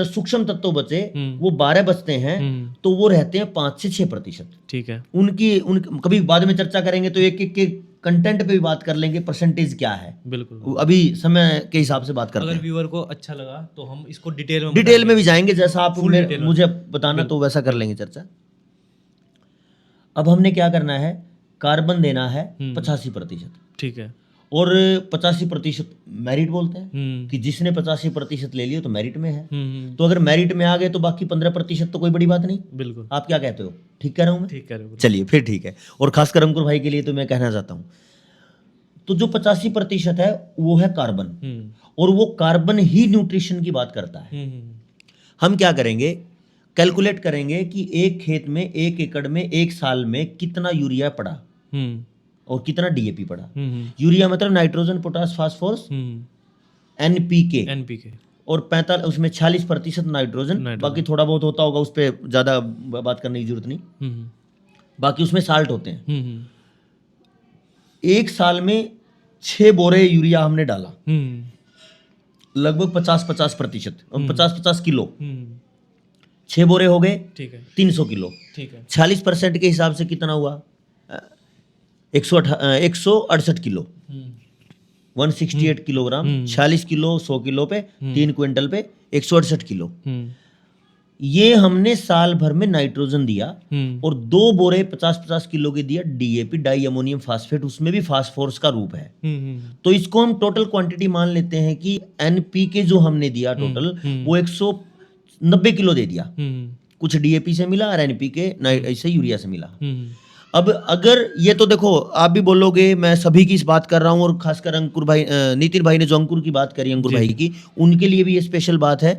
[SPEAKER 1] सूक्ष्म तत्व बचे वो 12 बचते हैं, तो वो रहते हैं 5 से 6%।
[SPEAKER 2] ठीक है।
[SPEAKER 1] उनकी कभी बाद में चर्चा करेंगे तो एक एक के कंटेंट पे भी बात कर लेंगे, परसेंटेज क्या है।
[SPEAKER 2] बिल्कुल।
[SPEAKER 1] अभी समय के हिसाब से बात करते हैं।
[SPEAKER 2] अगर व्यूअर को अच्छा लगा तो हम इसको
[SPEAKER 1] डिटेल में भी जाएंगे, जैसा आप मुझे बताना तो वैसा कर लेंगे चर्चा। अब हमने क्या करना है, कार्बन देना है 85%।
[SPEAKER 2] ठीक है।
[SPEAKER 1] और 85% मेरिट बोलते हैं कि जिसने 85% ले लिया तो मेरिट में है। तो अगर मेरिट में आ गए तो बाकी 15% तो कोई बड़ी बात नहीं।
[SPEAKER 2] बिल्कुल।
[SPEAKER 1] आप क्या कहते हो, ठीक कह रहा हूं मैं?
[SPEAKER 2] ठीक कह रहे हो।
[SPEAKER 1] चलिए फिर ठीक है। और खासकर अंकुर भाई के लिए तो मैं कहना चाहता हूं, तो जो 85% है वो है कार्बन, और वो कार्बन ही न्यूट्रिशन की बात करता है। हम क्या करेंगे, कैलकुलेट करेंगे कि एक खेत में 1 एकड़ में 1 साल में कितना यूरिया पड़ा और कितना डीएपी पड़ा। यूरिया मतलब नाइट्रोजन, पोटास, फास्फोरस, एनपीके, और 45 उसमें 46% नाइट्रोजन, बाकी थोड़ा बहुत होता होगा, उस पर ज्यादा बात करने की जरूरत नहीं। बाकी उसमें साल्ट होते हैं। 1 साल में 6 बोरे यूरिया हमने डाला, लगभग 50% और 50 किलो। 6 बोरे हो गए, ठीक है, 300 किलो। ठीक है, 40% के हिसाब से कितना हुआ, 168 किलो, 168 किलोग्राम। 40 किलो 100 किलो पे 3 क्विंटल पे 168 किलो। ये हमने साल भर में नाइट्रोजन दिया, और 2 बोरे 50-50 किलो के दिया डीएपी, डाई अमोनियम फास्फेट, उसमें भी फास्फोरस का रूप है। तो इसको हम टोटल क्वांटिटी मान लेते हैं कि एनपीके जो हमने दिया टोटल वो 190 किलो दे दिया। कुछ डीएपी से मिला और एनपीके ऐसे यूरिया से मिला। अब अगर ये तो देखो, आप भी बोलोगे मैं सभी की इस बात कर रहा हूं, और खासकर अंकुर भाई, नितिन भाई ने जो अंकुर की बात करी, अंकुर भाई की, उनके लिए भी ये स्पेशल बात है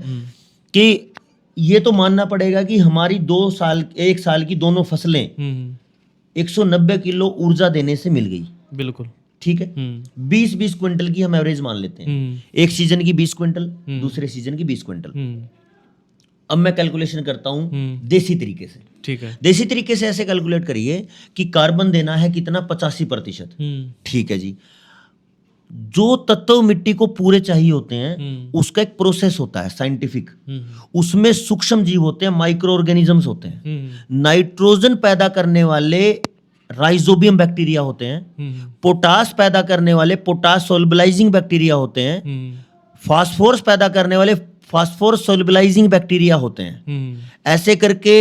[SPEAKER 1] कि ये तो मानना पड़ेगा कि हमारी 1 साल की दोनों फसलें 190 किलो ऊर्जा देने से मिल गई।
[SPEAKER 2] बिल्कुल।
[SPEAKER 1] ठीक है, 20-20 क्विंटल की हम एवरेज मान लेते हैं। एक सीजन की 20 क्विंटल, दूसरे सीजन की 20 क्विंटल। अब मैं कैलकुलेशन करता हूं देसी तरीके से। ठीक है, देसी तरीके से ऐसे कैलकुलेट करिए कि कार्बन देना है कितना, 85%। ठीक है जी। जो तत्व मिट्टी को पूरे चाहिए होते हैं उसका एक प्रोसेस होता है साइंटिफिक। उसमें सूक्ष्म जीव होते हैं, माइक्रो ऑर्गेनिजम्स होते हैं। नाइट्रोजन पैदा करने वाले राइजोबियम बैक्टीरिया होते हैं, पोटास पैदा करने वाले पोटास सोल्युबलाइजिंग बैक्टीरिया होते हैं, फास्फोरस पैदा करने वाले फास्फोरस सोल्युबलाइजिंग बैक्टीरिया होते हैं। ऐसे करके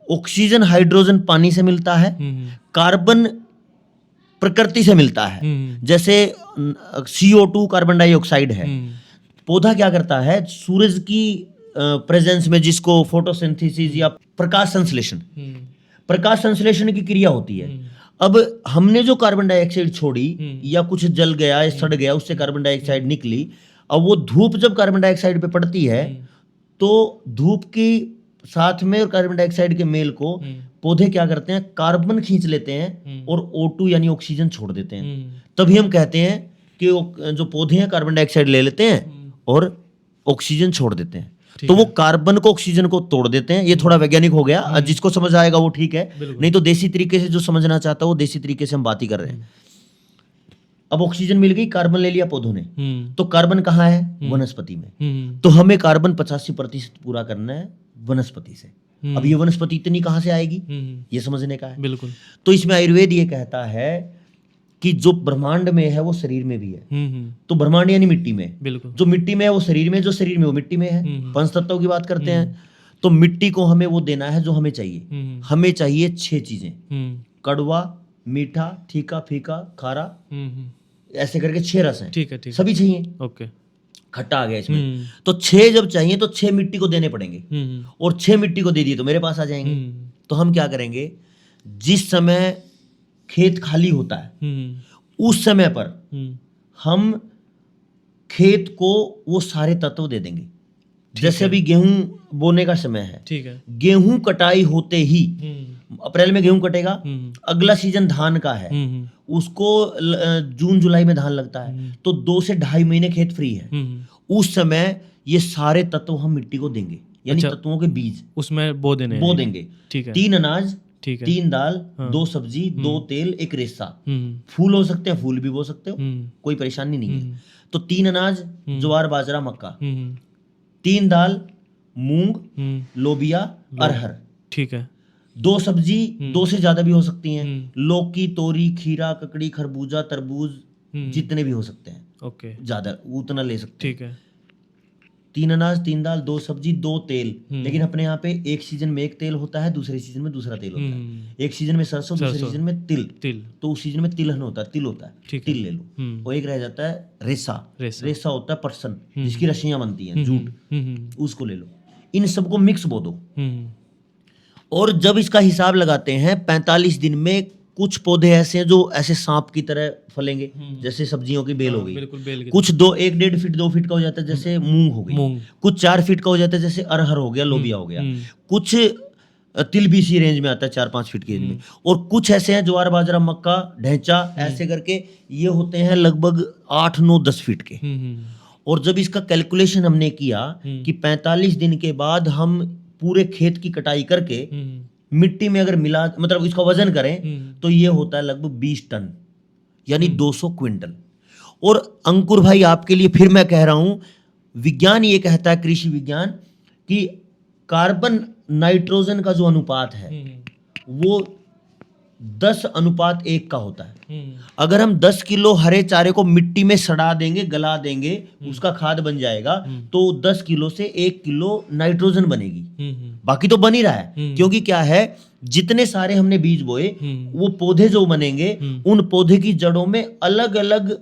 [SPEAKER 1] ऑक्सीजन हाइड्रोजन पानी से मिलता है, कार्बन प्रकृति से मिलता है, जैसे CO2 कार्बन डाइऑक्साइड है। पौधा क्या करता है, सूरज की प्रेजेंस में, जिसको फोटोसिंथेसिस या प्रकाश संश्लेषण की क्रिया होती है। अब हमने जो कार्बन डाइऑक्साइड छोड़ी या कुछ जल गया या सड़ गया, उससे कार्बन डाइऑक्साइड निकली। अब वो धूप जब कार्बन डाइऑक्साइड पे पड़ती है तो धूप की साथ में और कार्बन डाइऑक्साइड के मेल को पौधे क्या करते हैं, कार्बन खींच लेते हैं और O2 यानी ऑक्सीजन छोड़ देते हैं। तभी हम कहते हैं कि जो पौधे हैं कार्बन डाइऑक्साइड ले लेते हैं और ऑक्सीजन छोड़ देते हैं। तो वो कार्बन को ऑक्सीजन को तोड़ देते हैं। ये थोड़ा वैज्ञानिक हो गया, जिसको समझ आएगा वो ठीक है, नहीं तो देसी तरीके से जो समझना चाहता है वो देसी तरीके से हम बात ही कर रहे हैं। अब ऑक्सीजन मिल गई, कार्बन ले लिया पौधों ने, तो कार्बन कहाँ है, वनस्पति में। तो हमें कार्बन 85% पूरा करना है वनस्पति से। अब ये वनस्पति इतनी कहाँ से आएगी, ये समझने का है।
[SPEAKER 2] बिल्कुल।
[SPEAKER 1] तो इसमें आयुर्वेद ये कहता है कि जो ब्रह्मांड में है वो शरीर में भी है। तो ब्रह्मांड यानी मिट्टी में,
[SPEAKER 2] बिल्कुल।
[SPEAKER 1] जो मिट्टी में है वो शरीर में, जो शरीर में वो मिट्टी में है। पंच तत्वों की बात करते हैं तो मिट्टी को हमें वो देना है जो हमें चाहिए। हमें चाहिए 6 चीजें, कड़वा, मीठा, तीखा, फीका, खारा, ऐसे करके 6 रस हैं।
[SPEAKER 2] ठीक है।
[SPEAKER 1] सभी चाहिए।
[SPEAKER 2] ओके।
[SPEAKER 1] खट्टा आ गया इसमें, तो 6 जब चाहिए तो 6 मिट्टी को देने पड़ेंगे, और 6 मिट्टी को दे दिए तो मेरे पास आ जाएंगे। तो हम क्या करेंगे, जिस समय खेत खाली होता है उस समय पर हम खेत को वो सारे तत्व दे देंगे। जैसे अभी गेहूं बोने का समय है, ठीक है, गेहूं कटाई होते ही अप्रैल में गेहूं कटेगा, अगला सीजन धान का है, उसको जून जुलाई में धान लगता है, तो 2 से 2.5 महीने खेत फ्री है। उस समय ये सारे तत्व हम मिट्टी को देंगे, यानी तत्वों के बीज उसमें बो देंगे। ठीक है। 3 अनाज, 3 दाल, 2 सब्जी, 2 तेल, 1 रेशा। फूल हो सकते हैं, फूल भी बो सकते हो, कोई परेशानी नहीं है। तो 3 अनाज, ज्वार, बाजरा, मक्का, 3 दाल, मूंग, लोबिया, अरहर, ठीक है। 2 सब्जी, 2 से ज्यादा भी हो सकती हैं, लौकी, तोरी, खीरा, ककड़ी, खरबूजा, तरबूज, जितने भी हो सकते हैं। ओके। ज्यादा उतना ले सकते हैं। ठीक है। 3 अनाज, 3 दाल, 2 सब्जी, 2 तेल। लेकिन अपने यहाँ पे एक सीजन में एक तेल होता है, दूसरे सीजन में दूसरा तेल होता है। एक सीजन में सरसों, दूसरे सीजन में तिल, तो उस सीजन में तिलहन होता है, तिल होता है, तिल ले लो। और एक रह जाता है रेसा होता है पर्सन, जिसकी रस्सियां बनती हैं, जूट, उसको ले लो। इन सबको मिक्स बो दो। और जब इसका हिसाब लगाते हैं 45 दिन में कुछ पौधे ऐसे हैं जो ऐसे सांप की तरह फलेंगे, जैसे सब्जियों की बेल हो गई। कुछ 1.5 फीट 2 फीट का हो जाता है, जैसे मूंग हो गई। कुछ 4 फीट का हो जाता है, जैसे अरहर हो गया, लोबिया हो गया। कुछ तिल भी इसी रेंज में आता है, 4-5 फीट के रेंज में। और कुछ ऐसे हैं ज्वार, बाजरा, मक्का, ढैंचा, ऐसे करके ये होते हैं लगभग 8, 9, 10 फीट के। और जब इसका कैलकुलेशन हमने किया कि 45 दिन के बाद हम पूरे खेत की कटाई करके मिट्टी में अगर मिला, मतलब इसका वजन करें, तो ये होता है लगभग 20 टन, यानी 200 क्विंटल। और अंकुर भाई, आपके लिए फिर मैं कह रहा हूं, विज्ञान ये कहता है, कृषि विज्ञान, कि कार्बन नाइट्रोजन का जो अनुपात है वो 10:1 का होता है। अगर हम 10 किलो हरे चारे को मिट्टी में सड़ा देंगे, गला देंगे, उसका खाद बन जाएगा, तो 10 किलो से 1 किलो नाइट्रोजन बनेगी। बाकी तो बन ही रहा है, क्योंकि क्या है, जितने सारे हमने बीज बोए, वो पौधे जो बनेंगे, उन पौधे की जड़ों में अलग अलग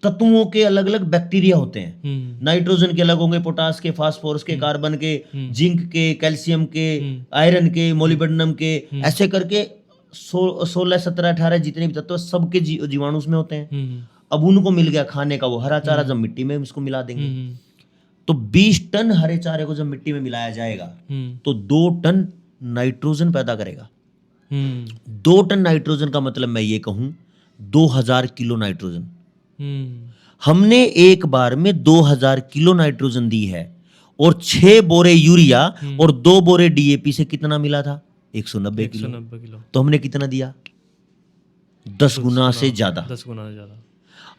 [SPEAKER 1] तत्वों के अलग अलग बैक्टीरिया होते हैं। नाइट्रोजन के अलग होंगे, पोटास के, फास्फोरस के, कार्बन के, जिंक के, कैल्शियम के, आयरन के, मोलिब्डेनम के, ऐसे करके 16, 17, 18 जितने भी तत्व सबके जीवाणु उसमें होते हैं। अब उनको मिल गया खाने का वो हरा चारा, जब मिट्टी में इसको मिला देंगे, तो 20 टन हरे चारे को जब मिट्टी में मिलाया जाएगा तो 2 टन नाइट्रोजन पैदा करेगा। 2 टन नाइट्रोजन का मतलब मैं ये कहूं 2000 किलो नाइट्रोजन। हमने एक बार में 2000 किलो नाइट्रोजन दी है, और 6 बोरे यूरिया और 2 बोरे DAP से कितना मिला था? 190 किलो। तो हमने कितना दिया? 10 गुना से ज्यादा।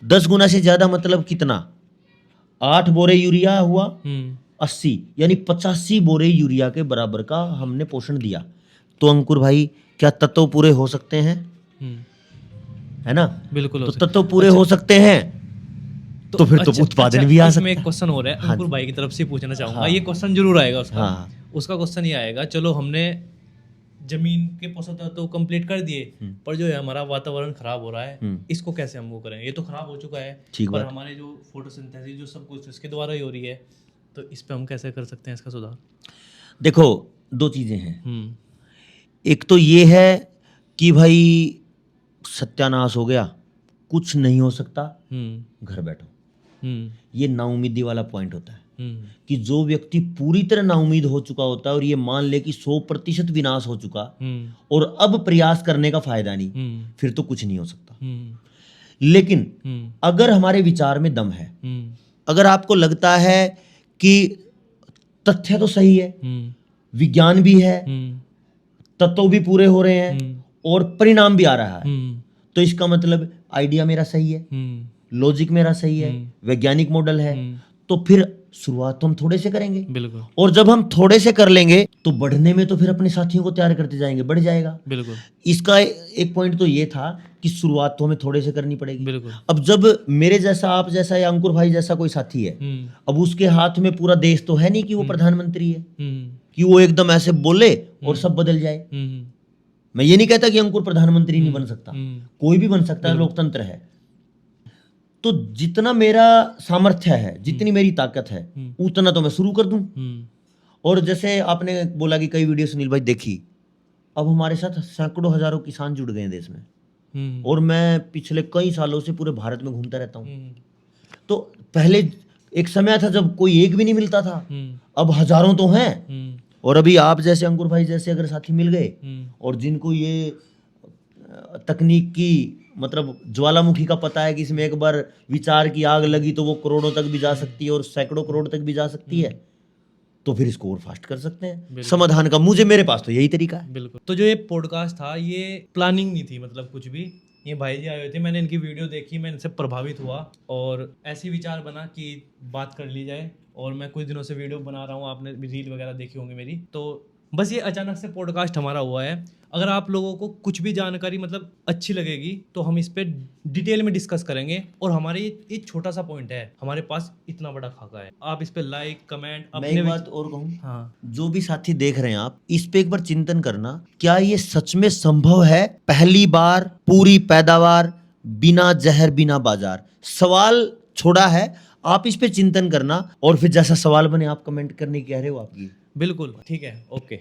[SPEAKER 1] 10 गुना से ज्यादा मतलब कितना? 8 बोरे यूरिया हुआ 80, यानी 85 बोरे यूरिया के बराबर का हमने पोषण दिया। तो अंकुर भाई, क्या तत्व पूरे हो सकते हैं?
[SPEAKER 2] हम्म,
[SPEAKER 1] है ना?
[SPEAKER 2] बिल्कुल हो
[SPEAKER 1] तो
[SPEAKER 2] सकता
[SPEAKER 1] तत्व पूरे हो सकते हैं तो फिर तो
[SPEAKER 2] अच्छा,
[SPEAKER 1] उत्पादन भी आ
[SPEAKER 2] इसमें
[SPEAKER 1] सकता
[SPEAKER 2] एक
[SPEAKER 1] है।
[SPEAKER 2] क्वेश्चन हो रहा है,
[SPEAKER 1] हाँ
[SPEAKER 2] अंकुर
[SPEAKER 1] जी।
[SPEAKER 2] भाई की तरफ से पूछना चाहूंगा,
[SPEAKER 1] हाँ।
[SPEAKER 2] ये क्वेश्चन जरूर आएगा उसका।
[SPEAKER 1] हाँ।
[SPEAKER 2] उसका क्वेश्चन ये आएगा, चलो हमने जमीन के पोषक तत्व तो कंप्लीट कर दिए, पर जो है हमारा वातावरण खराब हो रहा है, इसको कैसे हम वो करें? ये तो खराब हो चुका है,
[SPEAKER 1] ठीक
[SPEAKER 2] पर
[SPEAKER 1] बात।
[SPEAKER 2] हमारे जो फोटोसिंथेसिस जो सब कुछ इसके द्वारा ही हो रही है, तो इस पे हम कैसे कर सकते हैं इसका सुधार?
[SPEAKER 1] देखो, 2 चीज़ें हैं।
[SPEAKER 2] हम्म,
[SPEAKER 1] एक तो ये है कि भाई सत्यानाश हो गया, कुछ नहीं हो सकता,
[SPEAKER 2] हम्म,
[SPEAKER 1] घर बैठो।
[SPEAKER 2] हम्म,
[SPEAKER 1] ये नाउम्मीदी वाला पॉइंट होता है
[SPEAKER 2] हम्म,
[SPEAKER 1] कि जो व्यक्ति पूरी तरह नाउम्मीद हो चुका होता है और ये मान ले कि 100% विनाश हो चुका
[SPEAKER 2] हम्म,
[SPEAKER 1] और अब प्रयास करने का फायदा नहीं,
[SPEAKER 2] हम्म,
[SPEAKER 1] फिर तो कुछ नहीं हो सकता।
[SPEAKER 2] हम्म,
[SPEAKER 1] लेकिन
[SPEAKER 2] हम्म,
[SPEAKER 1] अगर हमारे विचार में दम है,
[SPEAKER 2] हम्म,
[SPEAKER 1] अगर आपको लगता है कि तथ्य तो सही है,
[SPEAKER 2] हम्म,
[SPEAKER 1] विज्ञान भी है,
[SPEAKER 2] हम्म,
[SPEAKER 1] तत्व भी पूरे हो रहे हैं
[SPEAKER 2] हम्म,
[SPEAKER 1] और परिणाम भी आ रहा है,
[SPEAKER 2] हम्म,
[SPEAKER 1] तो इसका मतलब आइडिया मेरा सही है,
[SPEAKER 2] हम्म,
[SPEAKER 1] लॉजिक मेरा सही है, वैज्ञानिक मॉडल है, तो फिर शुरुआत तो हम थोड़े से करेंगे।
[SPEAKER 2] बिल्कुल,
[SPEAKER 1] और जब हम थोड़े से कर लेंगे तो बढ़ने में तो फिर अपने साथियों को तैयार करते जाएंगे, बढ़ जाएगा।
[SPEAKER 2] बिल्कुल,
[SPEAKER 1] इसका एक पॉइंट तो ये था कि शुरुआत तो हमें थोड़े से करनी पड़ेगी।
[SPEAKER 2] बिल्कुल,
[SPEAKER 1] अब जब मेरे जैसा, आप जैसा या अंकुर भाई जैसा कोई साथी है, अब उसके हाथ में पूरा देश तो है नहीं कि वो प्रधानमंत्री है कि वो एकदम ऐसे बोले और सब बदल जाए। मैं ये नहीं कहता कि अंकुर प्रधानमंत्री नहीं बन सकता, कोई भी बन सकता है, लोकतंत्र है। तो जितना मेरा सामर्थ्य है, जितनी मेरी ताकत है, उतना तो मैं शुरू कर दूं। और जैसे आपने बोला कि कई वीडियो सुनील भाई देखी, अब हमारे साथ सैकड़ों हजारों किसान जुड़ गए हैं देश में, और मैं पिछले कई सालों से पूरे भारत में घूमता रहता हूँ। तो पहले एक समय था जब कोई एक भी नहीं मिलता था, अब हजारों तो हैं। और अभी आप जैसे अंकुर भाई जैसे अगर साथी मिल गए और जिनको ये तकनीक की मतलब ज्वालामुखी का पता है कि इसमें एक बार विचार की आग लगी तो वो करोड़ों तक भी जा सकती है और सैकड़ों करोड़ तक भी जा सकती है, तो फिर इसको और फास्ट कर सकते हैं समाधान का। मुझे, मेरे पास तो यही तरीका है।
[SPEAKER 2] बिल्कुल। तो जो ये पॉडकास्ट था, ये प्लानिंग नहीं थी, मतलब कुछ भी। ये भाई जी आए हुए थे, मैंने इनकी वीडियो देखी, मैं इनसे प्रभावित हुआ और ऐसी विचार बना कि बात कर ली जाए। और मैं कुछ दिनों से वीडियो बना रहा हूँ, आपने भी रील वगैरह देखी होंगी मेरी, तो बस ये अचानक से पॉडकास्ट हमारा हुआ है। अगर आप लोगों को कुछ भी जानकारी मतलब अच्छी लगेगी तो हम इस पे डिटेल में डिस्कस करेंगे। और हमारे ये छोटा सा पॉइंट है, हमारे पास इतना बड़ा खाका है। आप इस पे लाइक कमेंट
[SPEAKER 1] मैं एक बात और कहूँ,
[SPEAKER 2] हाँ,
[SPEAKER 1] जो भी साथी देख रहे हैं आप इस पे एक बार चिंतन करना, क्या ये सच में संभव है? पहली बार पूरी पैदावार, बिना जहर, बिना बाजार। सवाल छोड़ा है, आप इस पे चिंतन करना और फिर जैसा सवाल बने आप कमेंट करने की कह रहे हो आपकी।
[SPEAKER 2] बिल्कुल ठीक है, ओके।